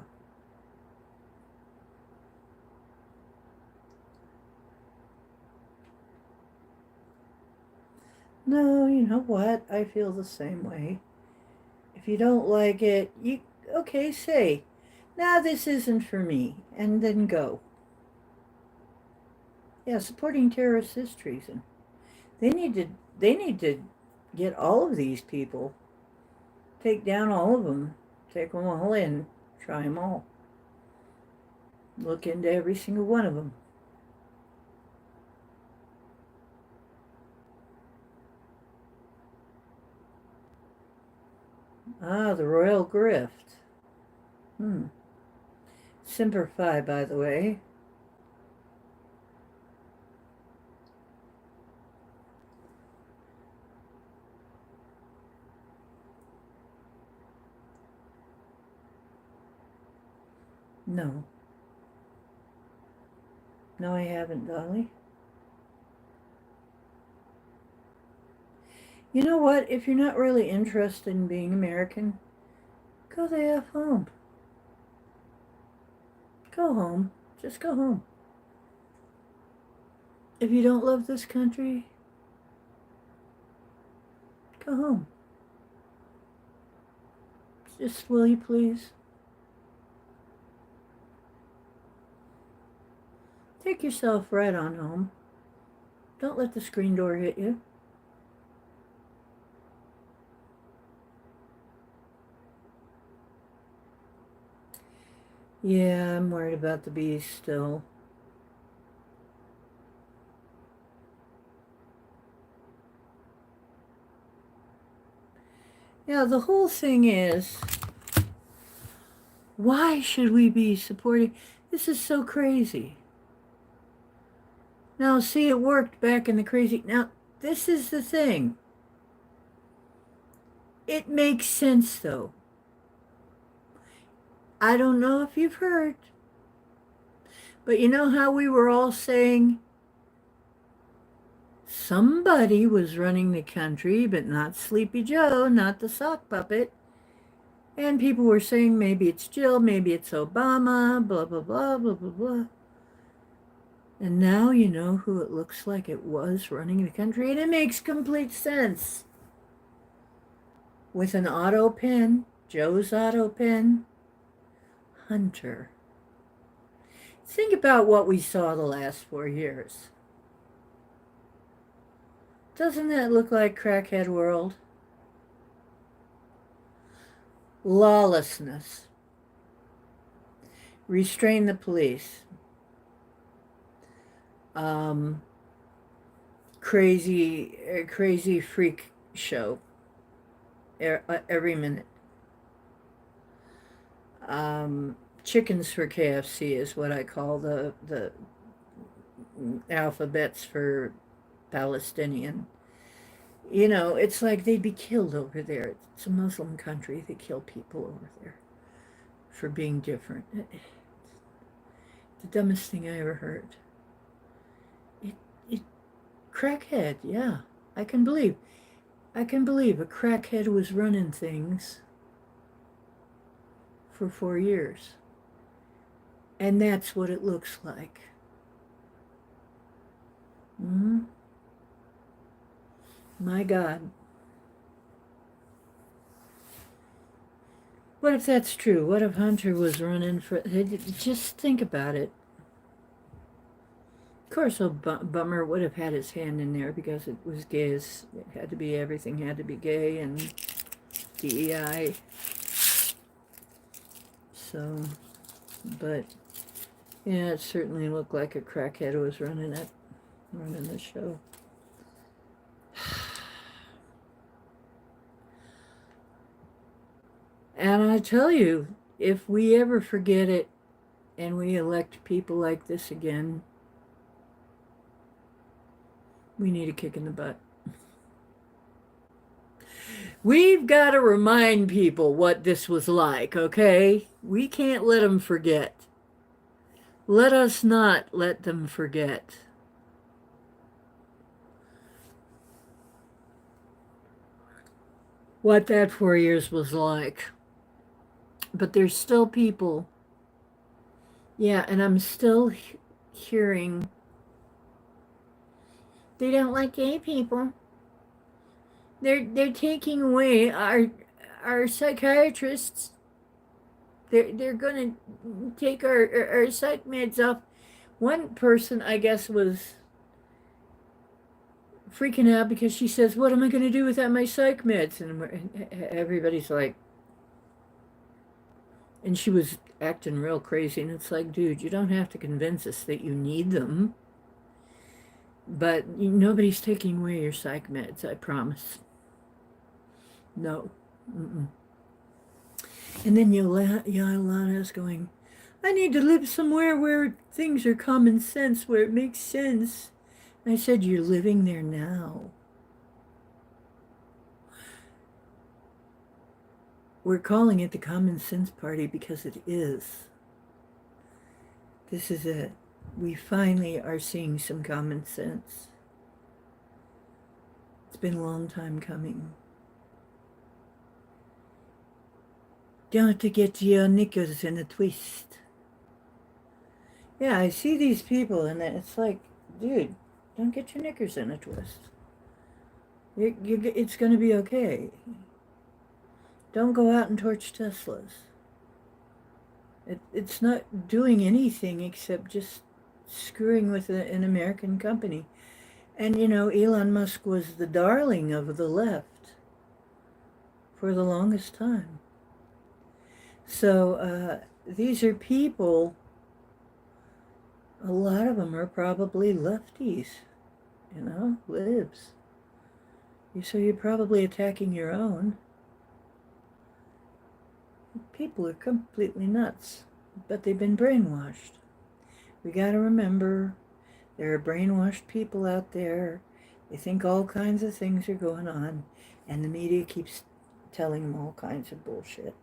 No, you know what? I feel the same way. If you don't like it, okay, say, "Nah, this isn't for me," and then go. Yeah, supporting terrorists is treason. They need to get all of these people, take down all of them, take them all in, try them all. Look into every single one of them. Ah, the Royal Grift. Hmm. Semper Fi, by the way. No. No, I haven't, Dolly. You know what? If you're not really interested in being American, go the F home. Go home. Just go home. If you don't love this country, go home. Just will you please? Take yourself right on home. Don't let the screen door hit you. Yeah, I'm worried about the bees still. Yeah, the whole thing is, why should we be supporting? This is so crazy. Now, see, it worked back in the crazy. Now, this is the thing. It makes sense, though. I don't know if you've heard, but you know how we were all saying somebody was running the country, but not Sleepy Joe, not the sock puppet. And people were saying maybe it's Jill, maybe it's Obama, blah, blah, blah, blah, blah, blah. And now you know who it looks like it was running the country, and it makes complete sense. With an auto pen, Joe's auto pen, Hunter. Think about what we saw the last 4 years. Doesn't that look like crackhead world? Lawlessness. Restrain the police. Crazy freak show every minute. Chickens for KFC is what I call the alphabets for Palestinian. You know, it's like they'd be killed over there. It's a Muslim country. They kill people over there for being different. The dumbest thing I ever heard. It crackhead, yeah. I can believe a crackhead was running things for 4 years. And that's what it looks like. Mm-hmm. My God. What if that's true? What if Hunter was running for... Just think about it. Of course, Bummer would have had his hand in there because it was gay. It had to be, everything had to be gay and DEI. So, but, yeah, it certainly looked like a crackhead was running the show. And I tell you, if we ever forget it and we elect people like this again, we need a kick in the butt. We've got to remind people what this was like, okay? We can't let them forget. Let us not let them forget. What that 4 years was like. But there's still people. Yeah, and I'm still hearing they don't like gay people. They're taking away our psychiatrists. They're going to take our psych meds off. One person, I guess, was freaking out because she says, "What am I going to do without my psych meds?" And everybody's like, and she was acting real crazy. And it's like, dude, you don't have to convince us that you need them. But nobody's taking away your psych meds, I promise. No. Mm-mm. And then Yolana's going, I need to live somewhere where things are common sense, where it makes sense. And I said, you're living there now. We're calling it the Common Sense Party because it is. This is it. We finally are seeing some common sense. It's been a long time coming. Don't get your knickers in a twist. Yeah, I see these people and it's like, dude, don't get your knickers in a twist. It's going to be okay. Don't go out and torch Teslas. It's not doing anything except just screwing with an American company. And, you know, Elon Musk was the darling of the left for the longest time. So these are people, a lot of them are probably lefties, you know, libs. So you're probably attacking your own. People are completely nuts, but they've been brainwashed. We got to remember, there are brainwashed people out there. They think all kinds of things are going on, and the media keeps telling them all kinds of bullshit.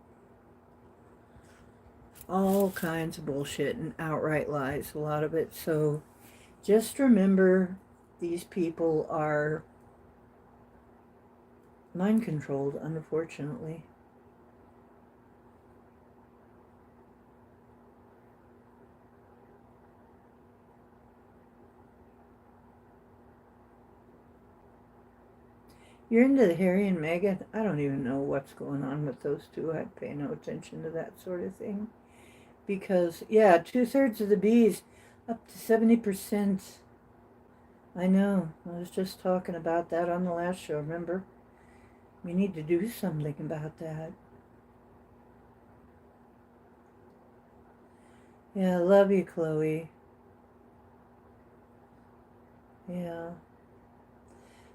All kinds of bullshit and outright lies, a lot of it. So just remember, these people are mind controlled, unfortunately. You're into the Harry and Meghan? I don't even know what's going on with those two. I pay no attention to that sort of thing. Because, yeah, 2/3 of the bees, up to 70%. I know. I was just talking about that on the last show, remember? We need to do something about that. Yeah, I love you, Chloe. Yeah.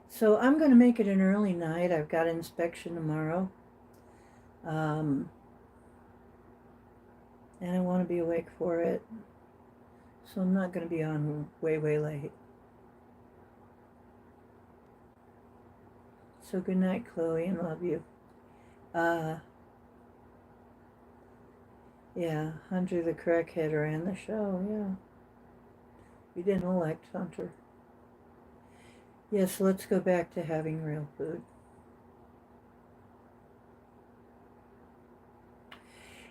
So I'm going to make it an early night. I've got inspection tomorrow. And I want to be awake for it. So I'm not going to be on way, way late. So good night, Chloe, and love you. Yeah, Hunter the crackhead ran the show, yeah. We didn't elect Hunter. Yes, let's go back to having real food.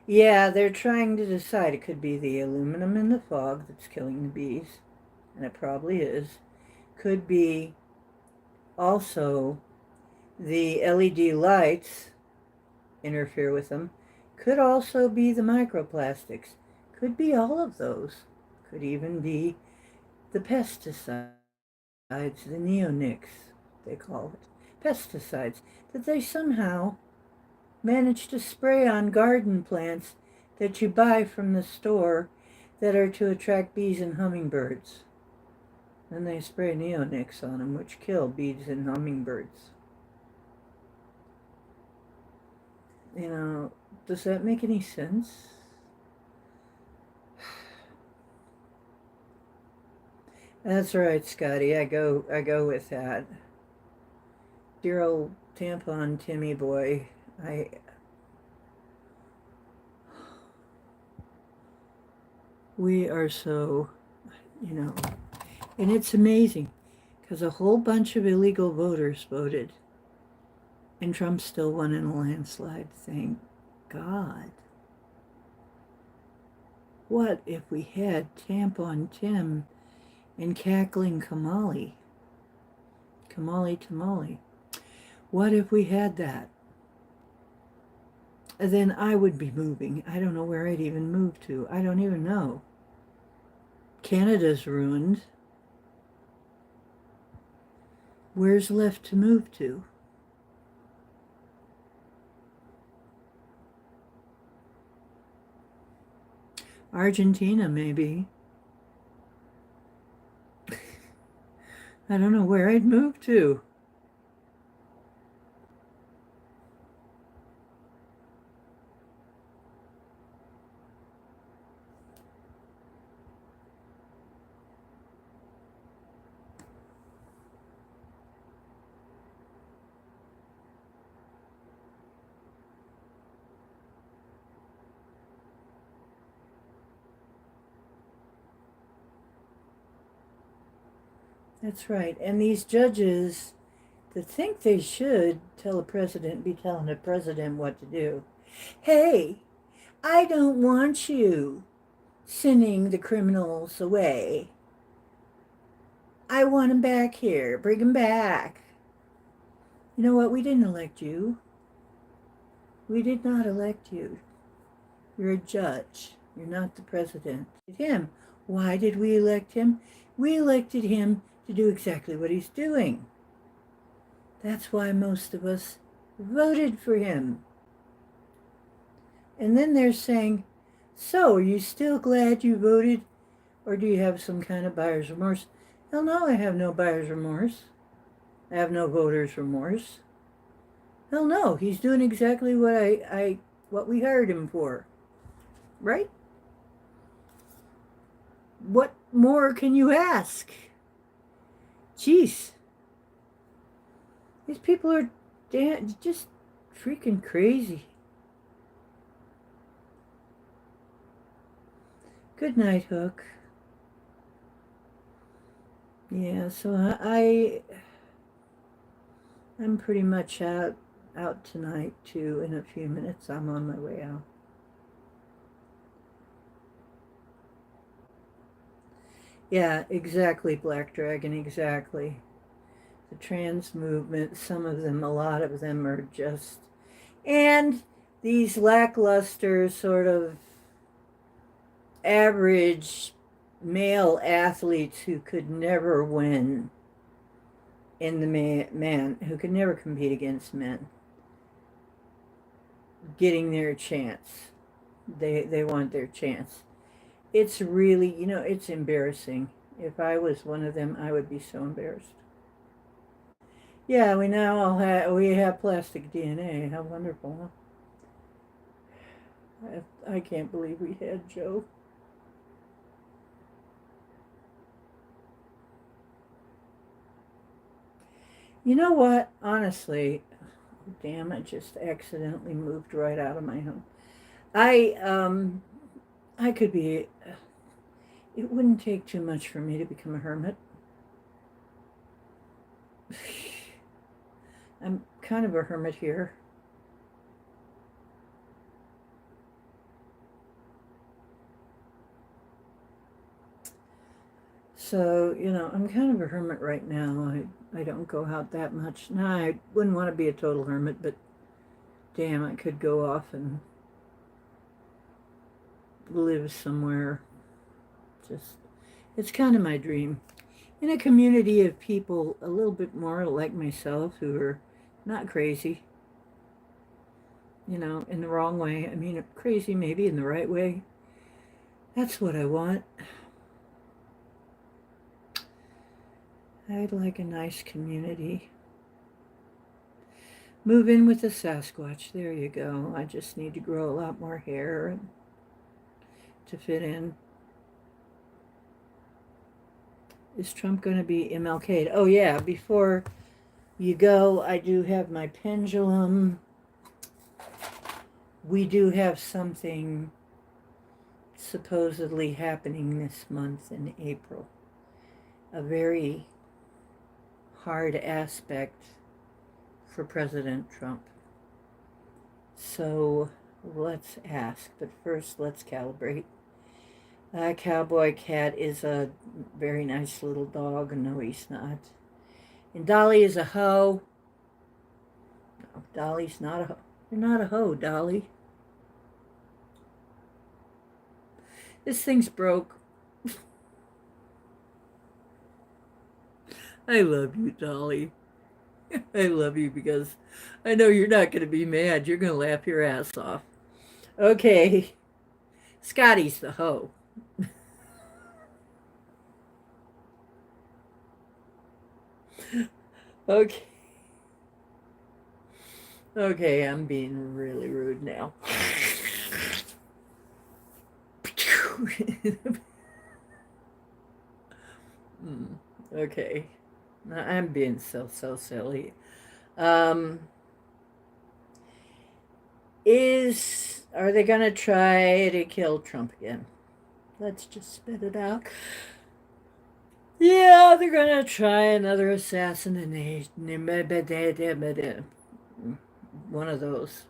Yeah, they're trying to decide. It could be the aluminum in the fog that's killing the bees, and it probably is. Could be also the LED lights interfere with them. Could also be the microplastics. Could be all of those. Could even be the pesticides, the neonics, they call it. Pesticides that they somehow manage to spray on garden plants that you buy from the store that are to attract bees and hummingbirds. And they spray neonics on them, which kill bees and hummingbirds. You know, does that make any sense? That's right, Scotty. I go with that. Dear old tampon Timmy boy. We are so, you know, and it's amazing because a whole bunch of illegal voters voted and Trump still won in a landslide. Thank God. What if we had tampon Tim and cackling Kamali? Kamali Tamali. What if we had that? Then I would be moving. I don't know where I'd even move to. I don't even know. Canada's ruined. Where's left to move to? Argentina, maybe. I don't know where I'd move to. That's right. And these judges that think they should tell a president, be telling a president what to do. Hey, I don't want you sending the criminals away. I want them back here. Bring them back. You know what? We didn't elect you. We did not elect you. You're a judge. You're not the president. Him. Why did we elect him? We elected him to do exactly what he's doing. That's why most of us voted for him. And then they're saying, so, are you still glad you voted? Or do you have some kind of buyer's remorse? Hell no, I have no buyer's remorse. I have no voter's remorse. Hell no, he's doing exactly what we hired him for. Right? What more can you ask? Jeez. These people are just freaking crazy. Good night, Hook. Yeah, so I'm pretty much out tonight too. In a few minutes, I'm on my way out. Yeah, exactly, Black Dragon, exactly. The trans movement, some of them, a lot of them are just, and these lackluster sort of average male athletes who could never win in the man who could never compete against men getting their chance. They want their chance. It's really, it's embarrassing. If I was one of them, I would be so embarrassed. Yeah, we have plastic DNA. How wonderful, huh? I can't believe we had Joe. You know what? Honestly, damn, I just accidentally moved right out of my home. I could be. It wouldn't take too much for me to become a hermit. I'm kind of a hermit here. So, I'm kind of a hermit right now. I don't go out that much. Now, I wouldn't want to be a total hermit, but damn, I could go off and live somewhere. Just, it's kind of my dream. In a community of people a little bit more like myself who are not crazy, in the wrong way. I mean, crazy maybe in the right way. That's what I want. I'd like a nice community. Move in with the Sasquatch. There you go. I just need to grow a lot more hair to fit in. Is Trump going to be MLK'd? Oh, yeah. Before you go, I do have my pendulum. We do have something supposedly happening this month in April. A very hard aspect for President Trump. So let's ask, but first let's calibrate. Cowboy Cat is a very nice little dog. No, he's not. And Dolly is a hoe. No, Dolly's not a hoe. You're not a hoe, Dolly. This thing's broke. I love you, Dolly. I love you because I know you're not going to be mad. You're going to laugh your ass off. Okay. Scotty's the hoe. Okay. Okay, I'm being really rude now. Okay. I'm being so silly. Are they gonna try to kill Trump again? Let's just spit it out. Yeah, they're gonna try another assassination. One of those.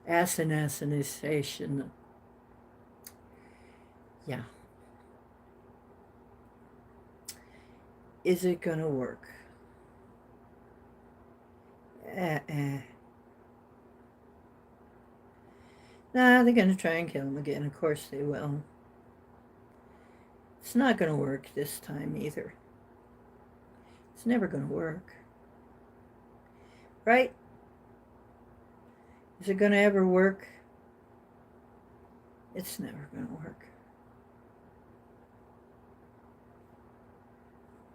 Assassination. Yeah. Is it gonna work? Uh-uh. Nah, they're gonna try and kill him again. Of course they will. It's not gonna work this time either. It's never gonna work. Right? Is it gonna ever work? It's never gonna work.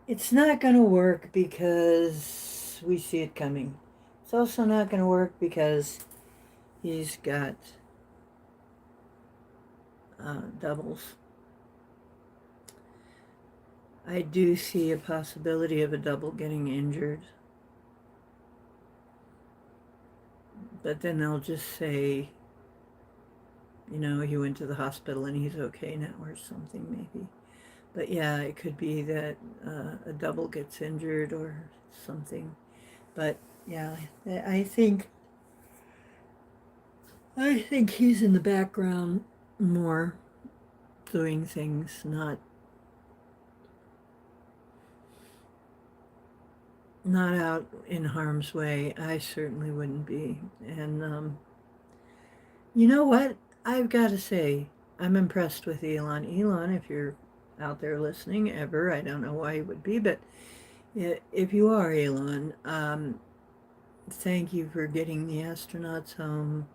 It's not gonna work because we see it coming. It's also not gonna work because he's got doubles. I do see a possibility of a double getting injured. But then they'll just say, you know, he went to the hospital and he's okay now or something maybe. But yeah, it could be that a double gets injured or something. But yeah, I think he's in the background more, doing things, not out in harm's way. I certainly wouldn't be. And you know what? I've got to say, I'm impressed with Elon. Elon, if you're out there listening ever, I don't know why you would be, but if you are, Elon, thank you for getting the astronauts home.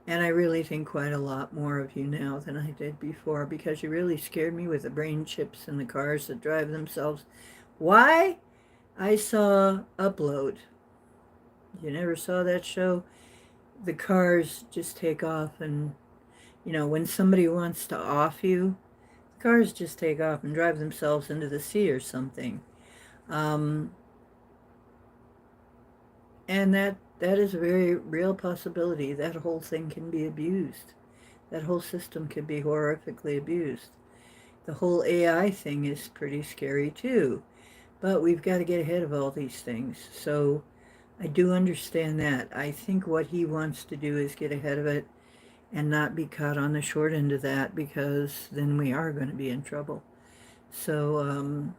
And I really think quite a lot more of you now than I did before, because you really scared me with the brain chips and the cars that drive themselves. Why? I saw Upload. You never saw that show? The cars just take off, and you know, when somebody wants to off you, the cars just take off and drive themselves into the sea or something. Um, and that is a very real possibility. That whole thing can be abused. That whole system can be horrifically abused. The whole AI thing is pretty scary too. But we've got to get ahead of all these things. So I do understand that. I think what he wants to do is get ahead of it and not be caught on the short end of that, because then we are going to be in trouble. So,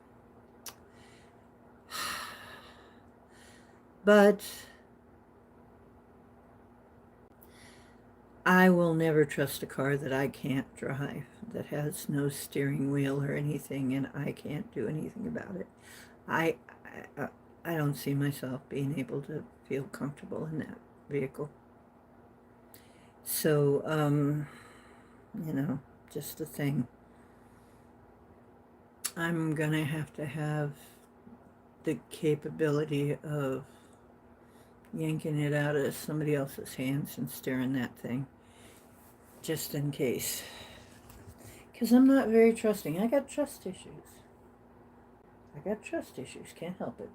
but I will never trust a car that I can't drive, that has no steering wheel or anything, and I can't do anything about it. I, I, I don't see myself being able to feel comfortable in that vehicle. So, you know, just a thing. I'm gonna have to have the capability of yanking it out of somebody else's hands and steering that thing, just in case. Because I'm not very trusting. I got trust issues. I got trust issues. Can't help it.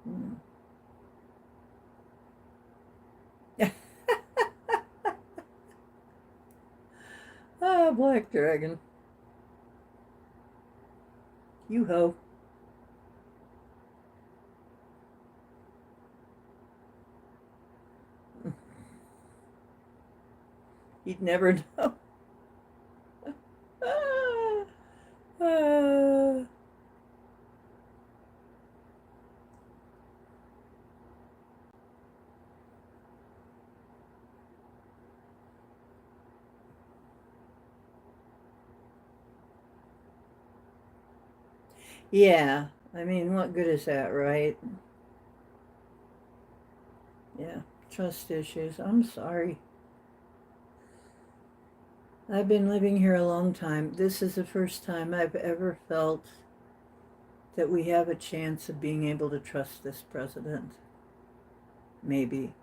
Mm. Ah, Black Dragon. You ho. You'd never know. Ah, ah. Yeah. I mean, what good is that, right? Yeah. Trust issues. I'm sorry. I've been living here a long time. This is the first time I've ever felt that we have a chance of being able to trust this president. Maybe.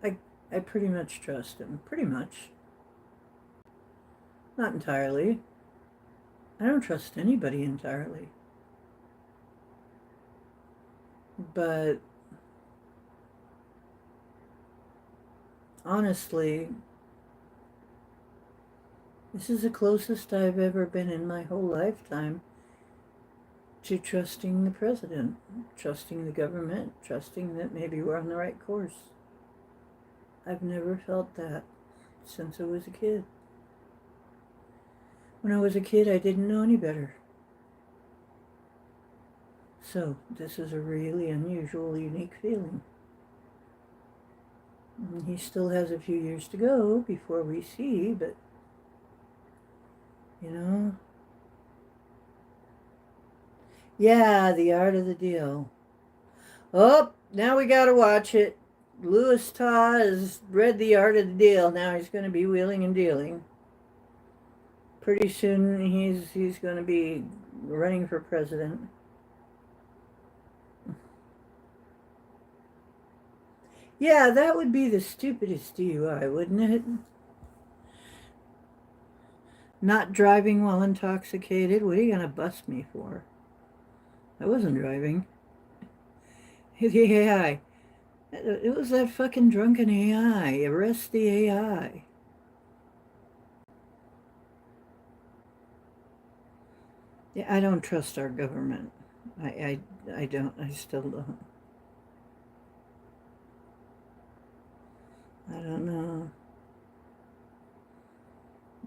I I pretty much trust him. Pretty much. Not entirely. I don't trust anybody entirely. But honestly, This is the closest I've ever been in my whole lifetime to trusting the president, trusting the government, trusting that maybe we're on the right course. I've never felt that since I was a kid. When I was a kid, I didn't know any better. So this is a really unusual, unique feeling. He still has a few years to go before we see, but, you know, yeah, the art of the deal. Oh, now we gotta watch it. Louis Ta has read the art of the deal. Now he's going to be wheeling and dealing. Pretty soon he's going to be running for president. Yeah, that would be the stupidest DUI, wouldn't it? Not driving while intoxicated. What are you going to bust me for? I wasn't driving. The AI. It was that fucking drunken AI. Arrest the AI. Yeah, I don't trust our government. I don't. I still don't. I don't know.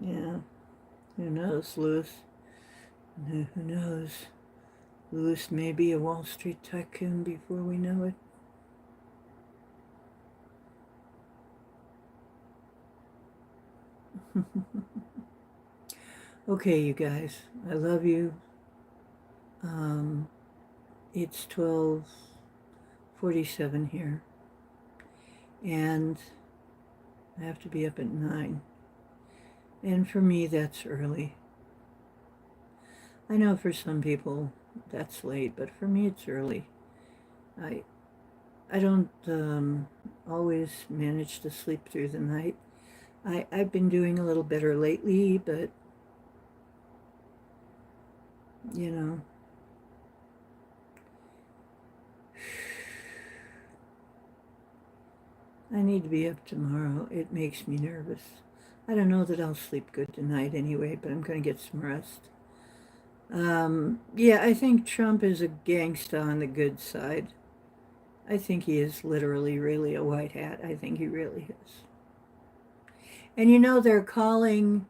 Yeah. Who knows, Louis? Who knows? Louis may be a Wall Street tycoon before we know it. Okay, you guys. I love you. It's 12:47 here. And I have to be up at 9. And for me, that's early. I know for some people that's late, but for me it's early. I I don't always manage to sleep through the night. I've been doing a little better lately, but you know, I need to be up tomorrow. It makes me nervous. I don't know that I'll sleep good tonight anyway, but I'm going to get some rest. Yeah, I think Trump is a gangsta on the good side. I think he is literally really a white hat. I think he really is. And you know, they're calling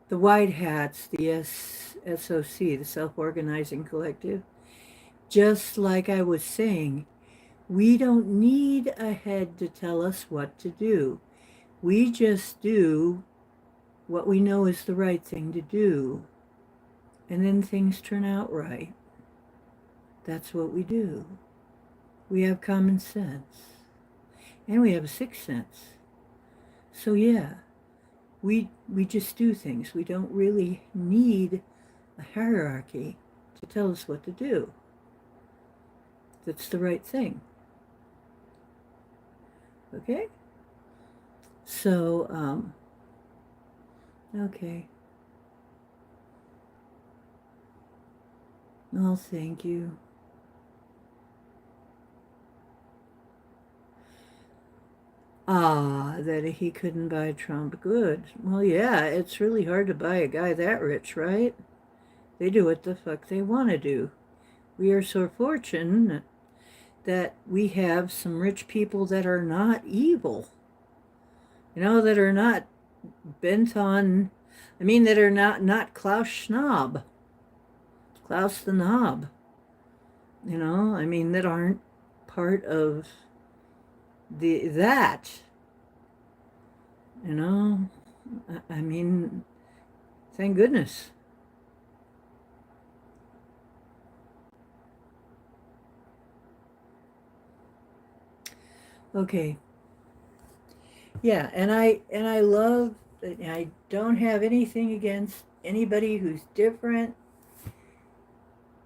the white hats the SOC, the Self-Organizing Collective. Just like I was saying, we don't need a head to tell us what to do. We just do what we know is the right thing to do. And then things turn out right. That's what we do. We have common sense. And we have a sixth sense. So yeah, we just do things. We don't really need a hierarchy to tell us what to do. That's the right thing. Okay? So, okay. Oh, thank you. Ah, that he couldn't buy Trump. Good. Well, yeah, it's really hard to buy a guy that rich, right? They do what the fuck they want to do. We are so fortunate that we have some rich people that are not evil. You know, that are not bent on, that are not Klaus Schwab, Klaus the Knob. That aren't part of that. You know, I mean, thank goodness. Okay. Yeah, and I love, I don't have anything against anybody who's different,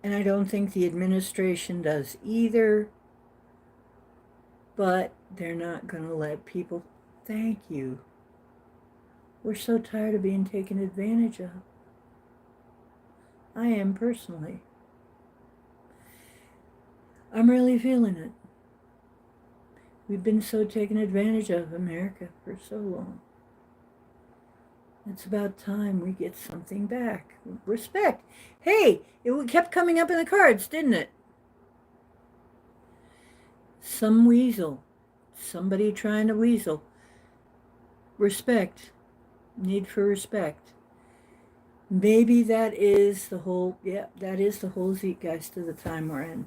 and I don't think the administration does either, but they're not going to let people. Thank you. We're so tired of being taken advantage of. I am personally. I'm really feeling it. We've been so taken advantage of, America, for so long. It's about time we get something back. Respect. Hey, it kept coming up in the cards, didn't it? Some weasel. Somebody trying to weasel. Respect. Need for respect. Maybe that is the whole, yeah, that is the whole zeitgeist of the time we're in.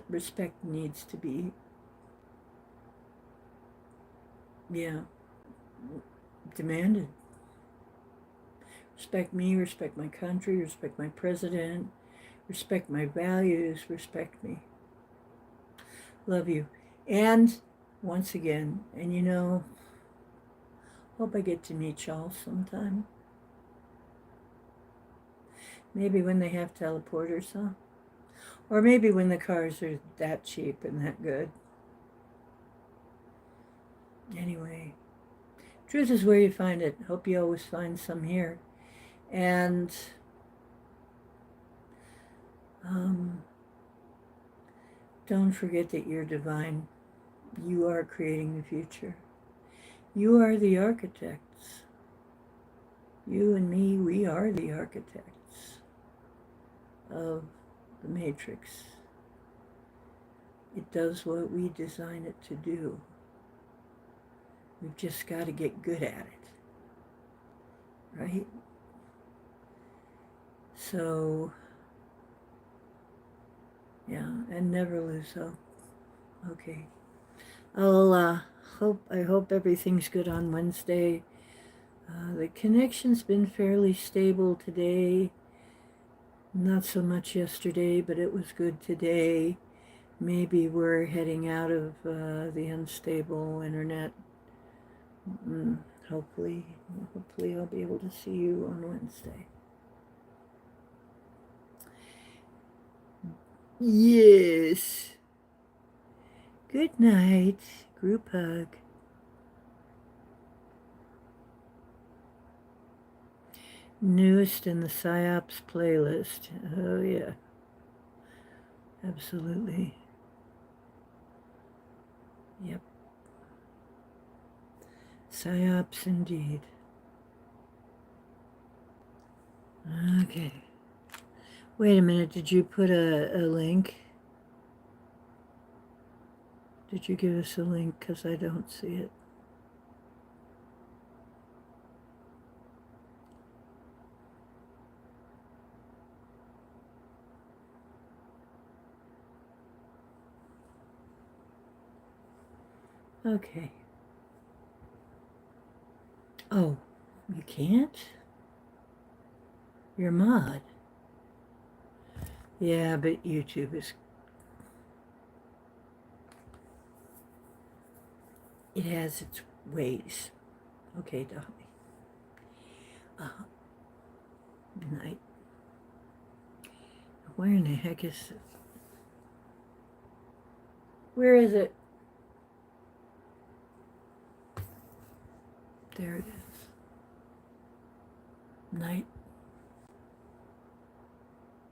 Respect needs to be, yeah, demanded. Respect me, respect my country, respect my president, respect my values, respect me. Love you. And once again, and you know, hope I get to meet y'all sometime. Maybe when they have teleporters, huh? Or maybe when the cars are that cheap and that good. Anyway, truth is where you find it. Hope you always find some here. And don't forget that you're divine. You are creating the future. You are the architects. You and me, we are the architects of the matrix. It does what we design it to do. We've just got to get good at it, right? So, yeah, and never lose hope. Okay. I hope everything's good on Wednesday. The connection's been fairly stable today. Not so much yesterday, but it was good today. Maybe we're heading out of the unstable internet. Hopefully I'll be able to see you on Wednesday. Yes. Good night. Group hug. Newest in the PSYOPs playlist. Oh, yeah. Absolutely. Yep. PSYOPs indeed. Okay. Wait a minute. Did you put a link? Did you give us a link? Because I don't see it. Okay. Oh, you can't? You're a mod. Yeah, but YouTube is... It has its ways. Okay, Dolly. Night. Where in the heck is it? Where is it? There it is. Night.